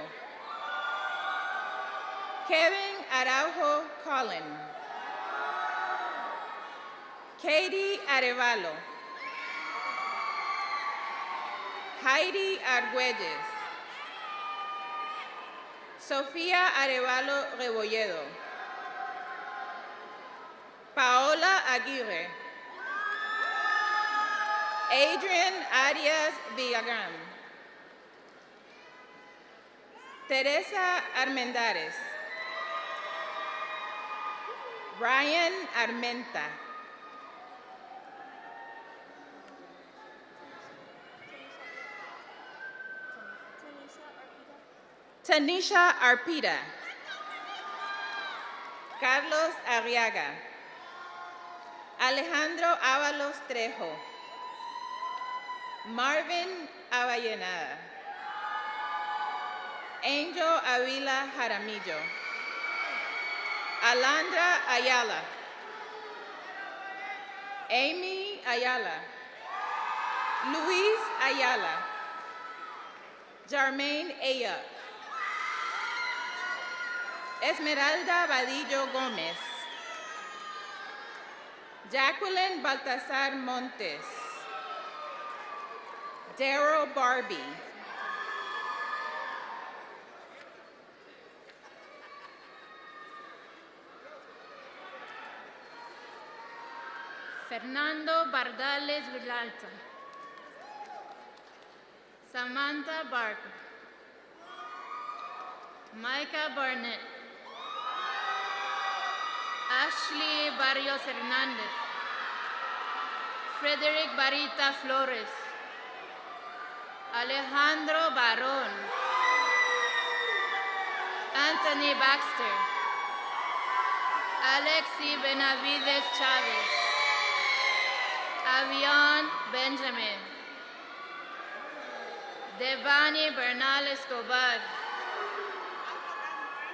Kevin Araujo Collin, Katie Arevalo, Heidi Argüelles, Sofía Arevalo Rebolledo, Paola Aguirre, Adrian Arias Villagrán, Teresa Armendares, Brian Armenta, Tanisha Arpita, Carlos Arriaga, Alejandro Ábalos Trejo, Marvin Avellaneda, Angel Avila Jaramillo, Alandra Ayala, Amy Ayala, Luis Ayala, Jarmaine Aya, Esmeralda Vadillo Gómez, Jacqueline Baltasar Montes, Darrow Barbie, Fernando Bardales Villalta, Samantha Barker, Micah Barnett, Ashley Barrios Hernandez, Frederick Barita Flores, Alejandro Barón, Anthony Baxter, Alexi Benavides Chavez, Avion Benjamin, Devani Bernal Escobar,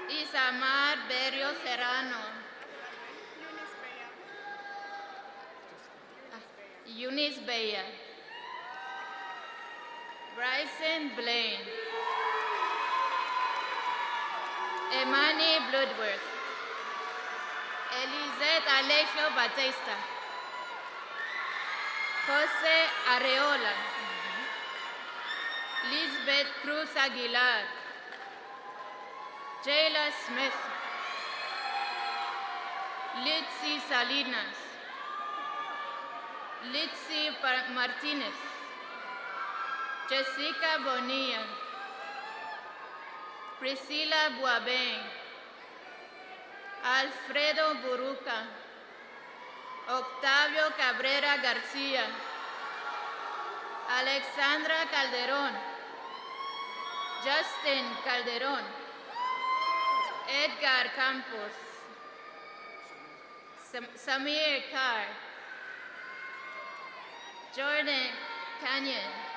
Isamar Berrio Serrano, Eunice Bella, Bryson Blaine, Emani Bloodworth, Elisette Alexio Batista, Jose Areola, Lisbeth Cruz Aguilar, Jayla Smith, Litzy Salinas, Litzy Martinez, Jessica Bonilla, Priscilla Boabeng, Alfredo Buruca, Octavio Cabrera García, Alexandra Calderón, Justin Calderón, Edgar Campos, Samir Carr, Jordan Canyon,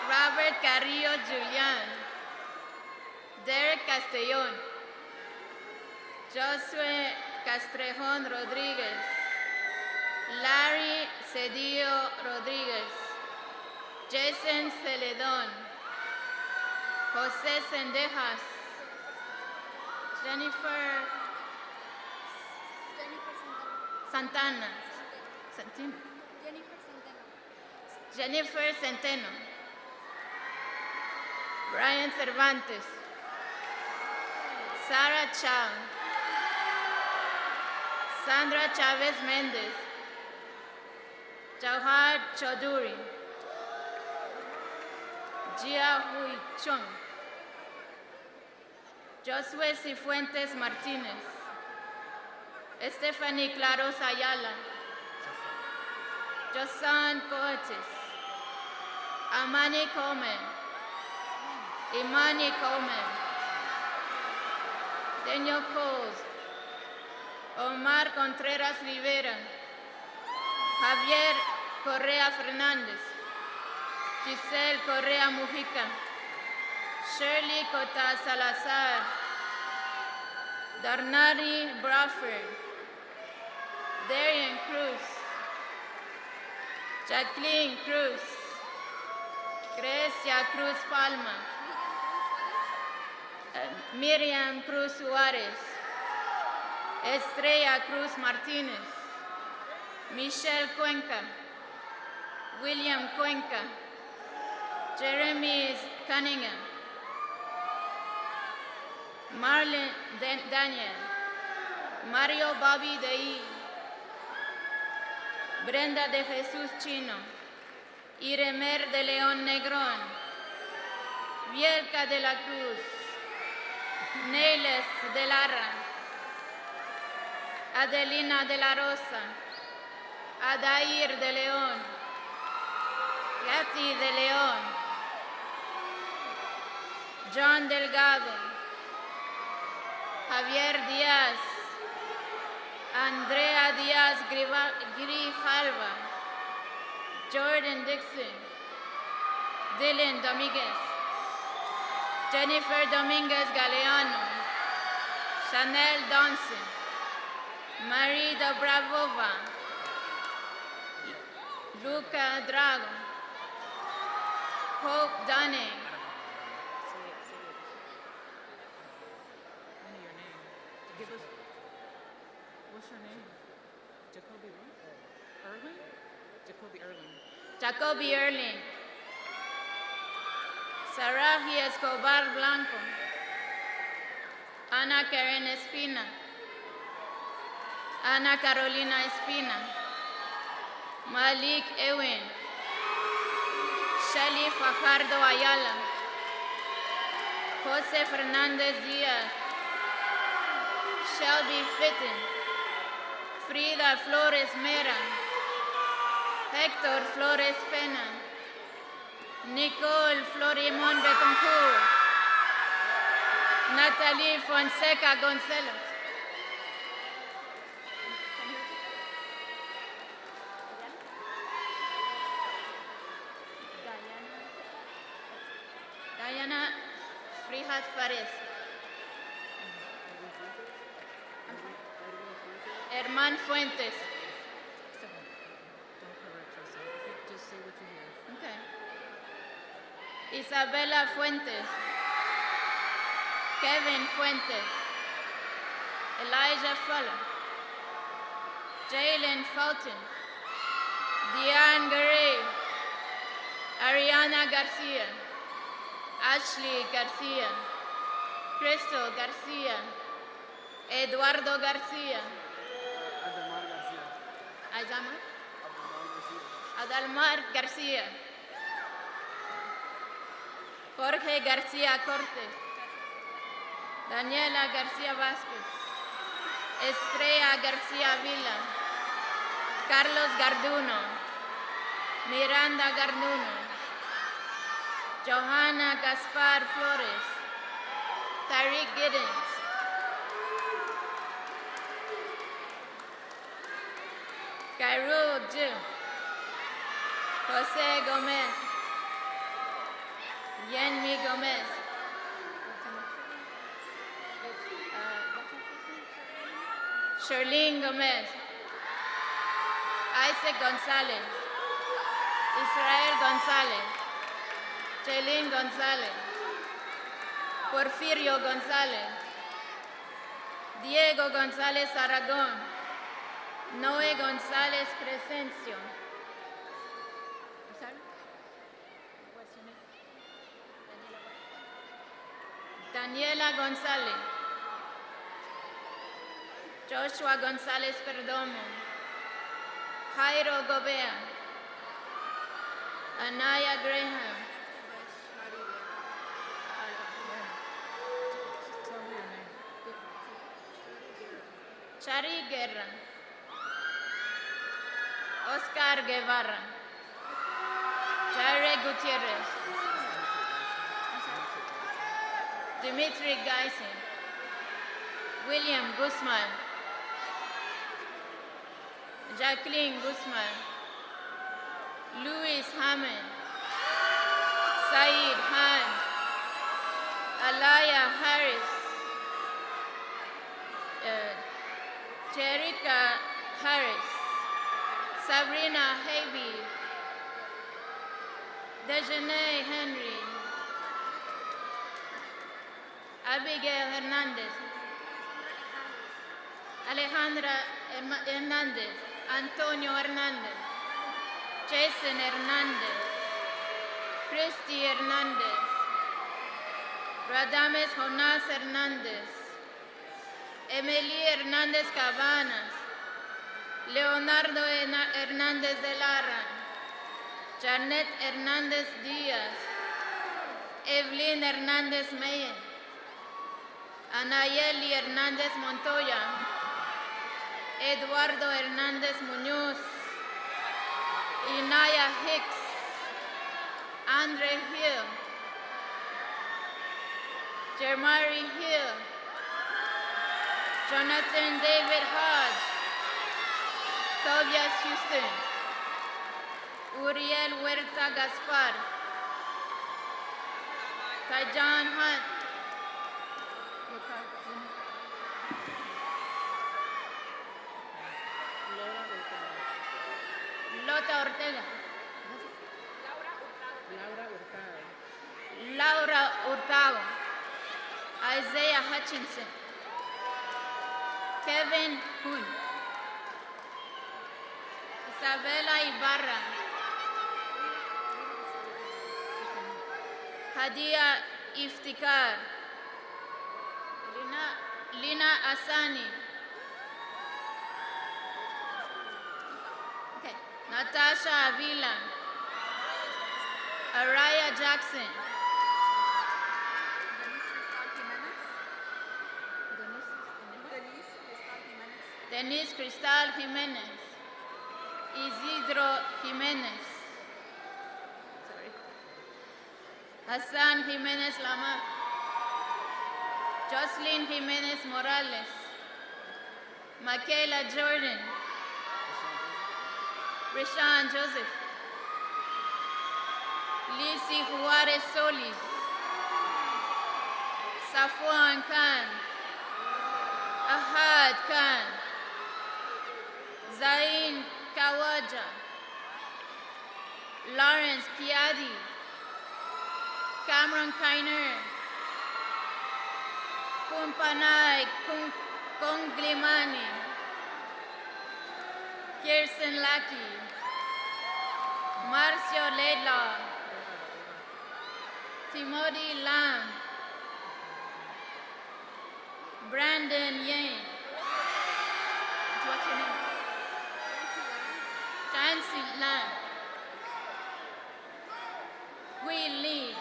Robert Carrillo Julian, Derek Castellón, Josué Castrejón Rodríguez, Larry Cedillo Rodríguez, Jason Celedón, José Sendejas, Jennifer Santana, Jennifer Centeno, Brian Cervantes, Sarah Chow, Sandra Chavez Mendez, Jawhar Chaudhuri, Jia Hui Chung, Josué Cifuentes Martínez, Stephanie Claros Ayala, Josan Coates, Amani Coleman, Imani Coleman, Daniel Coles, Omar Contreras Rivera, Javier Correa Fernández, Giselle Correa Mujica, Shirley Cota Salazar, Darnari Bradford, Darian Cruz, Jacqueline Cruz, Grecia Cruz Palma, Miriam Cruz Suarez, Estrella Cruz Martinez, Michelle Cuenca, William Cuenca, Jeremy Cunningham, Marlon Daniel, Mario Bobby Dei, Brenda de Jesús Chino, Iremer de León Negrón, Vielka de la Cruz, Neyles de Lara, Adelina de la Rosa, Adair de León, Katy de León, John Delgado, Javier Díaz, Andrea Díaz Grijalva, Jordan Dixon, Dylan Dominguez, Jennifer Dominguez Galeano, Chanel Donson, Marie Dobravova, Luca Drago, Hope Dunning, What's your name? Jacoby what? Erling? Jacoby Erling. Jacoby Erling, Sarahi Escobar Blanco, Ana Karen Espina, Ana Carolina Espina, Malik Ewin, Shelly Fajardo Ayala, Jose Fernandez Diaz, Shelby Fitton, Frida Flores Mera, Héctor Flores Pena, Nicole Florimón Betancourt, Natalie Fonseca González. Diana Frijas Párez. Herman Fuentes. Don't correct yourself. Just say what you hear. Okay. Isabela Fuentes. Kevin Fuentes. Elijah Fuller. Jalen Fulton. Diane Garay. Ariana Garcia. Ashley Garcia. Crystal Garcia. Eduardo Garcia. Adalmar? Adalmar Garcia. Jorge García Cortes. Daniela García Vázquez. Estrella García Vila. Carlos Garduno. Miranda Garduno. Johanna Gaspar Flores. Tariq Giddens. Cairo Jill. Jose Gomez. Yenmi Gomez. Charlene Gomez. Isaac González. Israel González. Jaylene González. Porfirio González. Diego González Aragón. Noé González Crescencio. Daniela González. Joshua González Perdomo. Jairo Gobea. Anaya Graham. Tell me your name. Chari Guerra. Oscar Guevara. Jaire Gutierrez. Dimitri Geisen. William Guzman. Jacqueline Guzman. Luis Hammond. Saeed Han. Alaya Harris. Jerica Harris. Sabrina Habe, Dejanay Henry, Abigail Hernandez, Alejandra Hernandez, Antonio Hernandez, Jason Hernandez, Christy Hernandez, Radames Jonas Hernandez, Emily Hernandez Cabanas, Leonardo Hernández de Lara, Janet Hernández Díaz, Evelyn Hernández Mayen, Anayeli Hernández Montoya, Eduardo Hernández Muñoz, Inaya Hicks, Andre Hill, Jermari Hill, Jonathan David Hodge, Tobias Houston, Uriel Huerta Gaspar, Tajan Hunt, Lota Ortega, Laura Hurtado, Isaiah Hutchinson, Kevin Hun, Isabela Ibarra, Hadia Iftikhar, Lina Asani, Natasha Avila, Araya Jackson, Denise Cristal Jimenez, Isidro Jimenez, Hassan Jimenez Lamar, Jocelyn Jimenez Morales, Michaela Jordan, Rashawn Joseph, Lizzie Juarez Solis, Safwan Khan, Ahad Khan, Zain Kawaja, Lawrence Kiadi, Cameron Kiner, Kumpanay Konglimani, Kirsten Lackey, Marcio Laidlaw, Timothy Lam, Brandon Yang. What's your name? Chancy Lam, Hui Lee,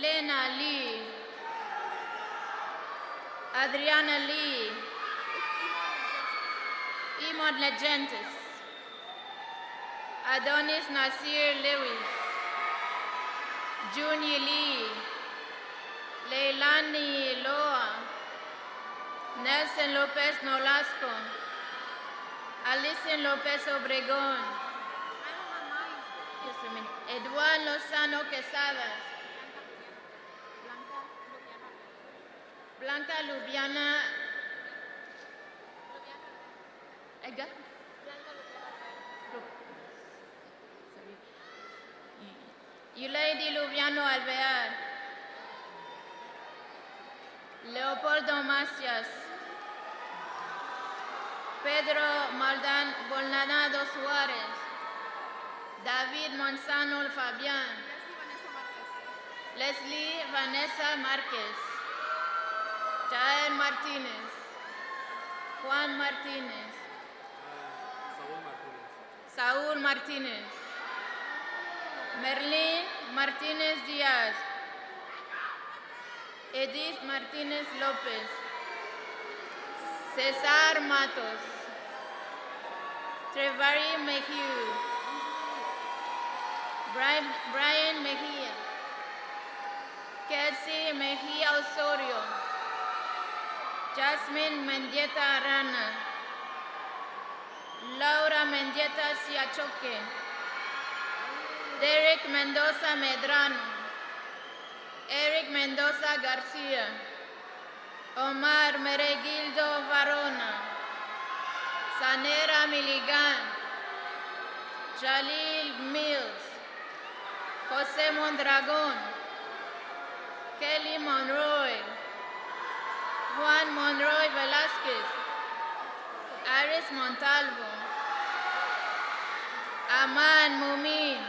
Lena Lee, Adriana Lee, Imod Legentis, Adonis Nasir Lewis, Junior Lee, Leilani Loa, Nelson Lopez Nolasco, Alison Lopez Obregón, Eduardo Lozano Quesadas, Blanca Lubiana Edgar? Yuleidi Lubiano Alvear, Leopoldo Macias, Pedro Maldonado Suárez, David Monzano Fabián, Leslie Vanessa Márquez, Jael Martínez, Juan Martínez, Saúl Martínez, Merlín Martínez Díaz, Edith Martínez López, César Matos, Trevari Mejiu, Brian Mejía, Kelsey Mejía Osorio, Jasmine Mendieta Arana, Laura Mendieta Siachoque, Derek Mendoza Medrano, Eric Mendoza García, Omar Meregildo Varona, Sanera Miligan, Jalil Mills, José Mondragón, Kelly Monroy, Juan Monroy Velázquez, Aris Montalvo, Aman Mumin,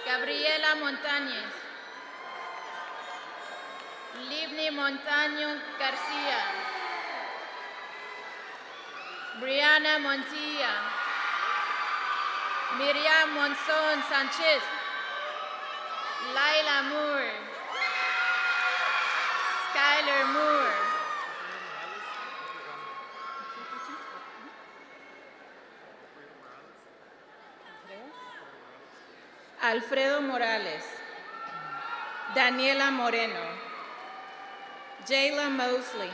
Gabriela Montañez, Livni Montaño García, Brianna Montilla, Miriam Monzon Sanchez, Laila Moore, Skylar Moore, Alfredo Morales, Daniela Moreno, Jayla Mosley,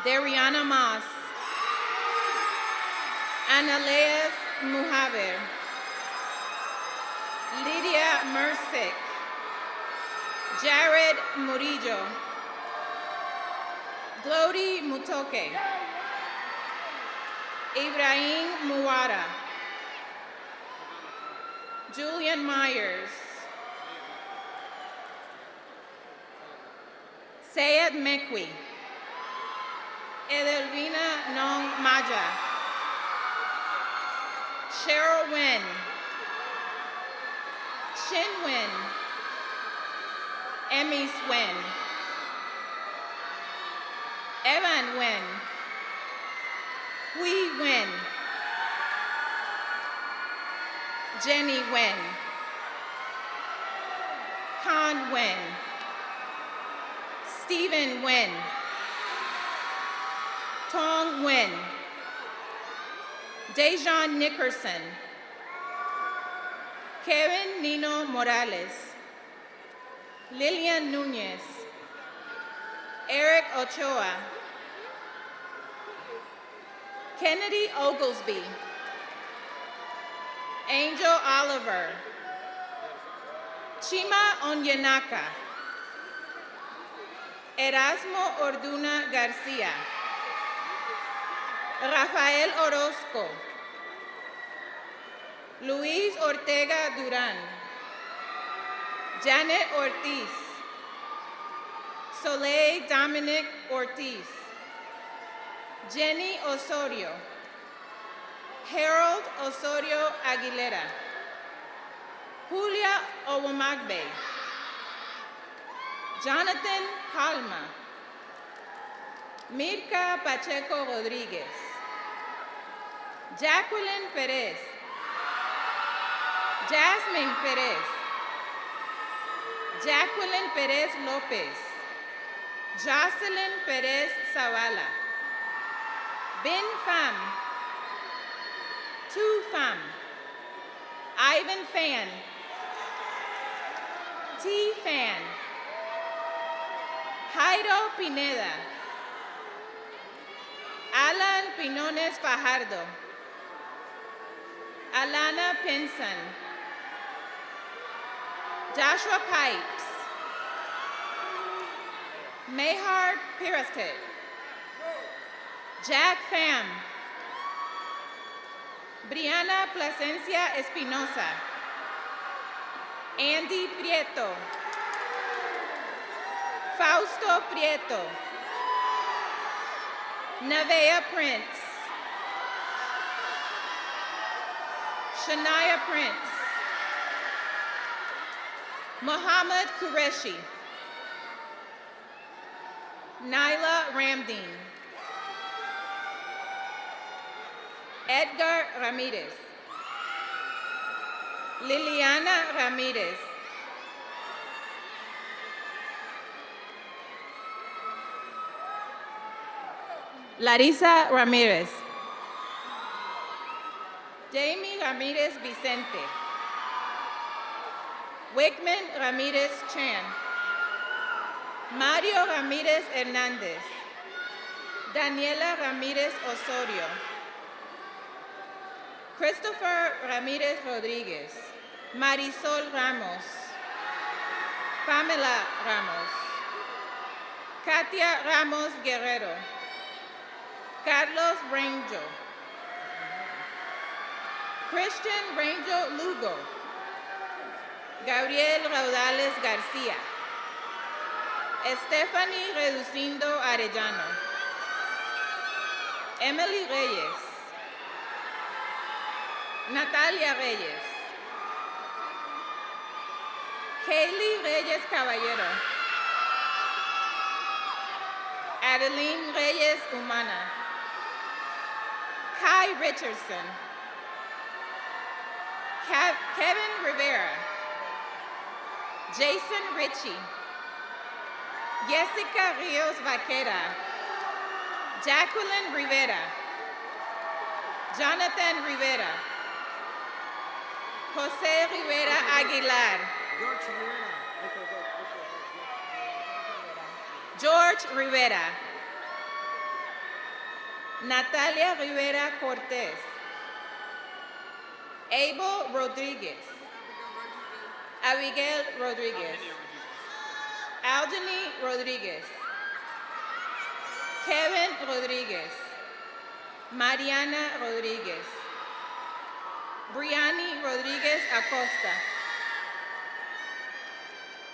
Dariana Moss, Analeas Muhaber, Lydia Mersick, Jared Murillo, Glody Mutoke, Ibrahim Muwada, Julian Myers, Sayed Mekwi, Edelvina Nong Maja, Cheryl Nguyen, Shin Nguyen, Emmy Nguyen, Evan Nguyen, Hui Nguyen, Jenny Nguyen, Khan Nguyen, Stephen Nguyen, Tong Nguyen, Dejan Nickerson, Kevin Nino Morales, Lilian Nunez, Eric Ochoa, Kennedy Oglesby, Angel Oliver, Chima Onyenaka, Erasmo Orduna Garcia, Rafael Orozco, Luis Ortega Duran, Janet Ortiz, Soleil Dominic Ortiz, Jenny Osorio, Harold Osorio Aguilera, Julia Owomagbe, Jonathan Palma, Mirka Pacheco Rodriguez, Jacqueline Perez, Jasmine Perez, Jacqueline Perez Lopez, Jocelyn Perez Zavala, Bin Pham, Tu Pham, Ivan Fan, T Fan, Jairo Pineda, Alan Pinones Fajardo, Alana Pinson, Joshua Pipes, Mehar Pirastet, Jack Pham, Brianna Plasencia Espinosa, Andy Prieto, Fausto Prieto, Nevaeh Prince, Shania Prince, Mohammed Qureshi, Nyla Ramdeen, Edgar Ramirez, Liliana Ramirez, Larissa Ramirez, Jamie Ramirez Vicente, Wickman Ramirez Chan, Mario Ramirez Hernandez, Daniela Ramirez Osorio, Christopher Ramirez Rodriguez, Marisol Ramos, Pamela Ramos, Katia Ramos Guerrero. Carlos Rangel. Christian Rangel Lugo. Gabriel Raudales García. Stephanie Reducindo Arellano. Emily Reyes. Natalia Reyes. Kaylee Reyes Caballero. Adeline Reyes Humana. Kai Richardson. Kevin Rivera. Jason Ritchie. Jessica Rios Vaquera. Jacqueline Rivera. Jonathan Rivera. Jose Rivera Aguilar. George Rivera. Natalia Rivera Cortez. Abel Rodriguez. Abigail Rodriguez. Aldeny Rodriguez. Kevin Rodriguez. Mariana Rodriguez. Briani Rodriguez Acosta.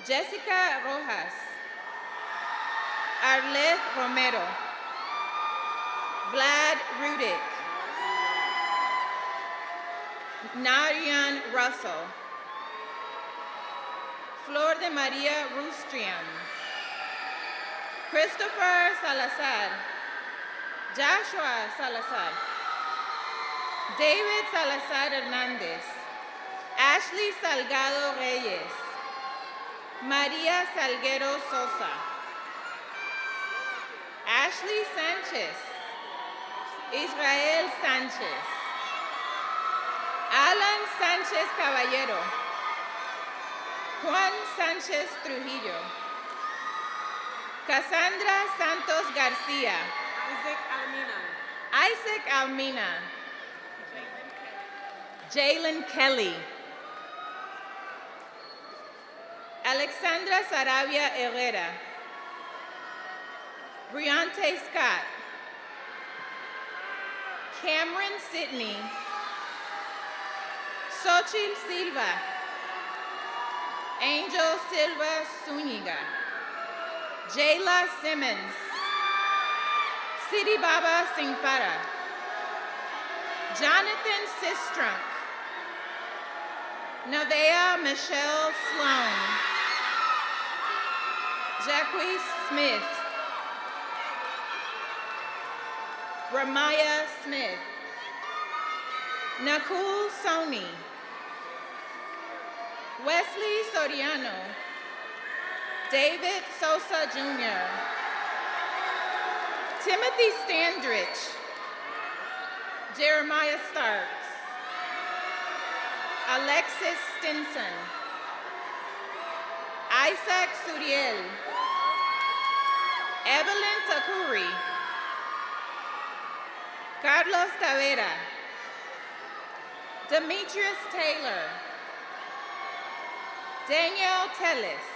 Jessica Rojas. Arleth Romero. Vlad Rudick. Narian Russell. Flor de Maria Rustrian. Christopher Salazar. Joshua Salazar. David Salazar Hernandez. Ashley Salgado Reyes. María Salguero Sosa. Ashley Sanchez. Israel Sanchez. Alan Sánchez Caballero. Juan Sánchez Trujillo. Cassandra Santos García. Isaac Almina. Jalen Kelly. Alexandra Sarabia Herrera. Briante Scott. Cameron Sidney. Xochitl Silva. Angel Silva Zúñiga. Jayla Simmons. City Baba Singpara. Jonathan Sistrunk. Nevaeh Michelle Sloan. Jacquees Smith. Ramaya Smith. Nakul Soni. Wesley Soriano. David Sosa Jr. Timothy Standrich. Jeremiah Starks. Alexis Stinson. Isaac Suriel. Evelyn Takuri. Carlos Tavera. Demetrius Taylor. Danielle Telles.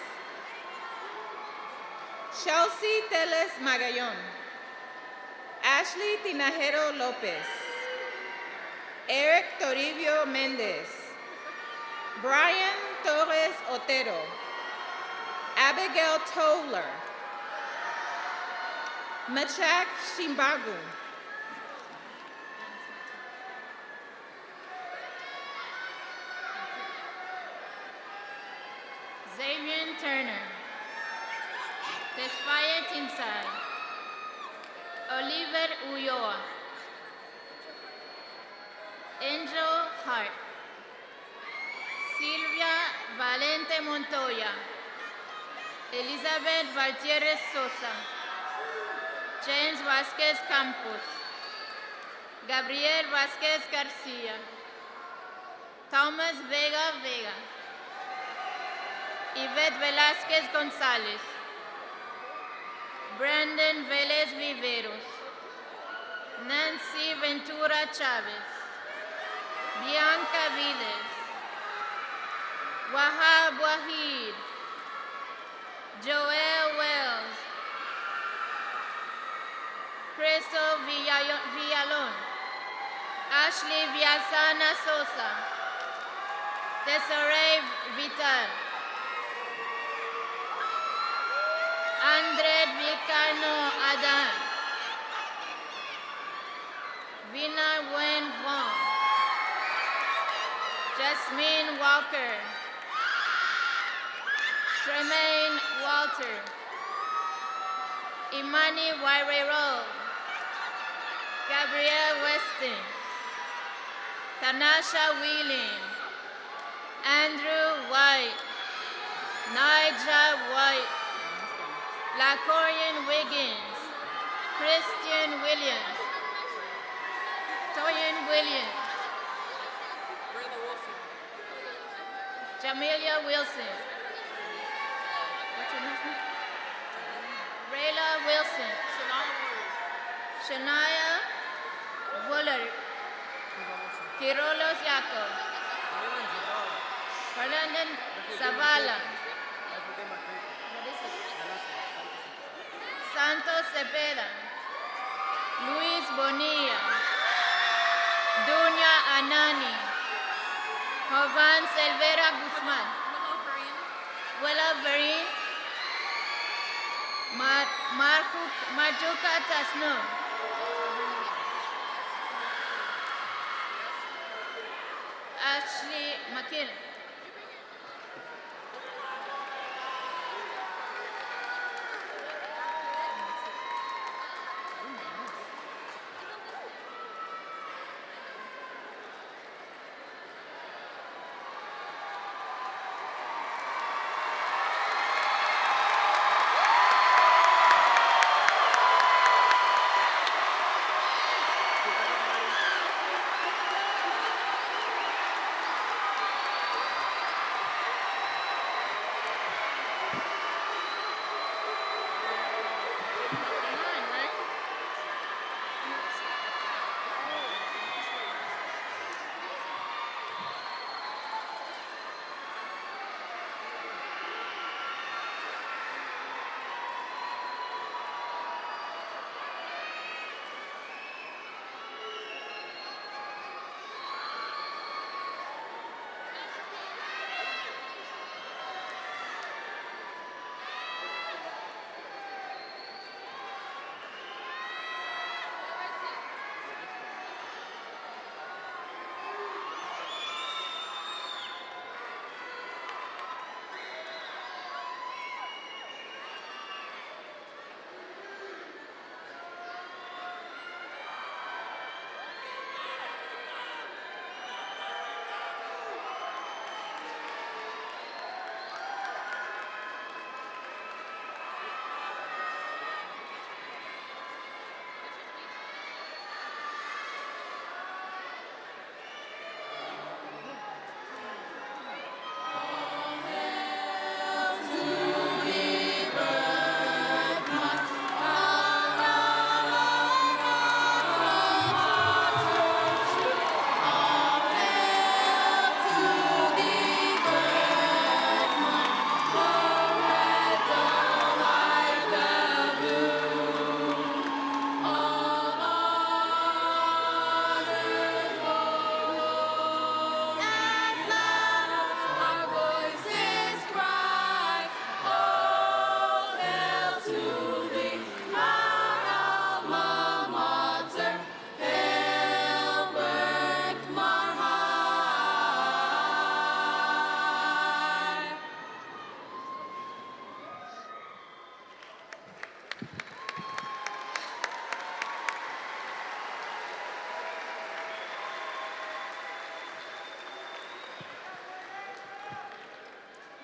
Chelsea Teles Magallón. Ashley Tinajero Lopez. Eric Toribio Mendez. Brian Torres Otero. Abigail Toller. Machak Shimbagu. Xavier Turner. Tesfaye Tinsay. Oliver Ulloa. Angel Hart. Silvia Valente Montoya. Elizabeth Valtierrez Sosa. James Vázquez Campos. Gabriel Vázquez García. Thomas Vega Vega. Yvette Velázquez González. Brandon Vélez Viveros. Nancy Ventura Chávez. Bianca Viles. Wahab Wahid. Joel Wells. Crystal Villalon, Ashley Viazana Sosa, Desiree Vital, Andre Vicano Adan, Vina Wen Vaughn, Jasmine Walker, Tremaine Walter, Imani Wairero, Gabrielle Weston, Tanasha Wheeling, Andrew White, Nigel White, Lacorian Wiggins, Christian Williams, Toyin Williams, Jamelia Wilson, what's your last name? Rayla Wilson, Shania Wooler, Tirolos Yaco, Fernandez Zavala, Santos Cepeda, Luis Bonilla, Dunya Anani, Jovan Silvera Guzman, Willa Verin, Marjuka Tasnum, Ashley McKinnon.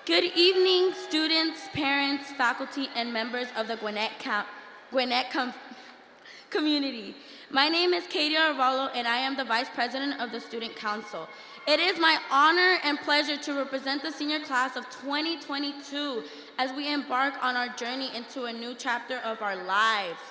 Good evening, students, parents, faculty, and members of the Gwinnett community. My name is Katie Arvalo, and I am the Vice President of the Student Council. It is my honor and pleasure to represent the senior class of 2022 as we embark on our journey into a new chapter of our lives.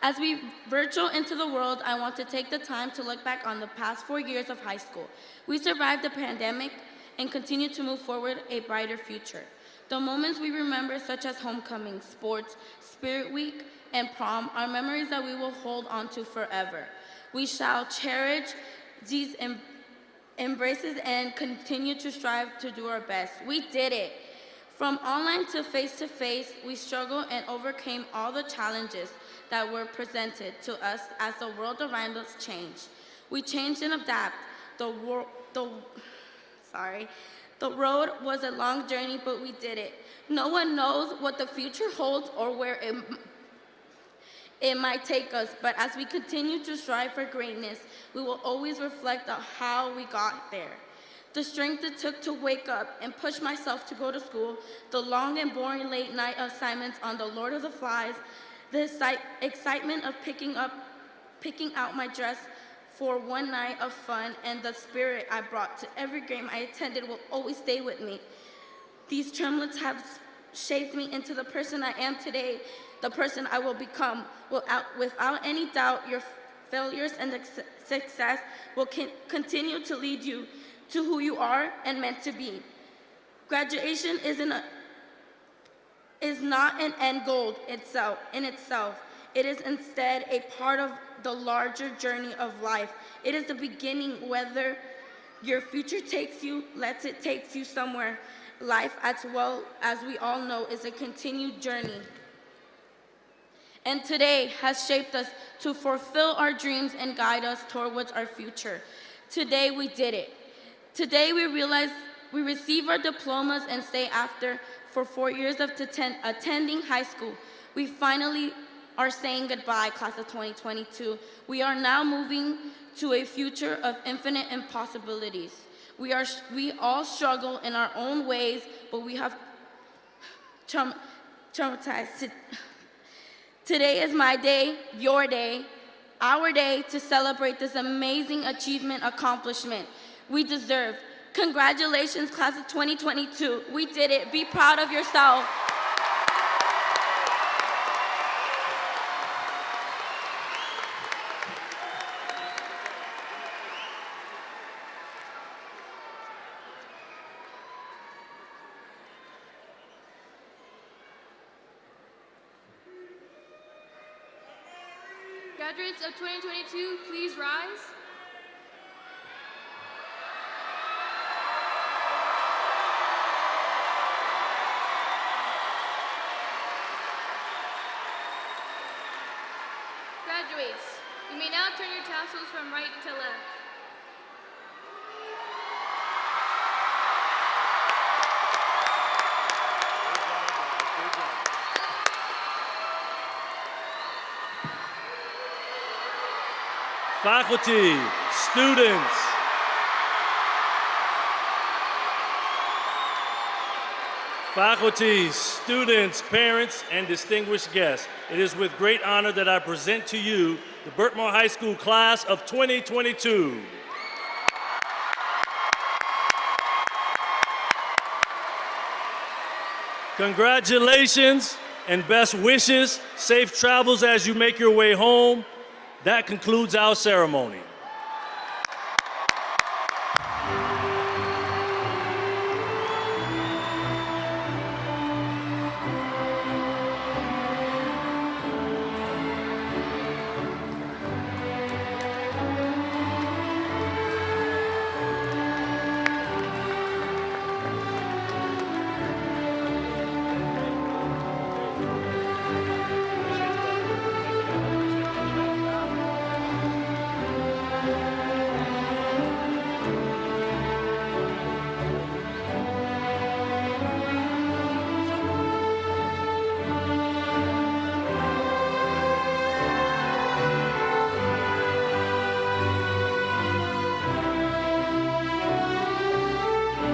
As we virtual into the world, I want to take the time to look back on the past 4 years of high school. We survived the pandemic and continue to move forward a brighter future. The moments we remember, such as homecoming, sports, Spirit Week, and prom are memories that we will hold on to forever. We shall cherish these embraces and continue to strive to do our best. We did it. From online to face, we struggled and overcame all the challenges that were presented to us as the world around us changed. We changed and adapt. The road was a long journey, but we did it. No one knows what the future holds or where it might take us, but as we continue to strive for greatness, we will always reflect on how we got there. The strength it took to wake up and push myself to go to school, the long and boring late night assignments on the Lord of the Flies, the excitement of picking out my dress for one night of fun, and the spirit I brought to every game I attended will always stay with me. These tremblets have shaped me into the person I am today, the person I will become. Without any doubt, your failures and success will continue to lead you to who you are and meant to be. Graduation is not an end goal in itself. It is instead a part of the larger journey of life. It is the beginning. Whether your future lets it take you somewhere. Life, as well as we all know, is a continued journey. And today has shaped us to fulfill our dreams and guide us towards our future. Today we did it. Today we realize we receive our diplomas and stay after for 4 years of attending high school. We finally are saying goodbye, class of 2022. We are now moving to a future of infinite impossibilities. We all struggle in our own ways, but we have traumatized. Today is my day, your day, our day to celebrate this amazing accomplishment we deserve. Congratulations, class of 2022. We did it. Be proud of yourself. Graduates of 2022, please rise. Graduates, you may now turn your tassels from right to left. Faculty, students, parents, and distinguished guests, it is with great honor that I present to you the Berkmar High School class of 2022. Congratulations and best wishes. Safe travels as you make your way home. That concludes our ceremony.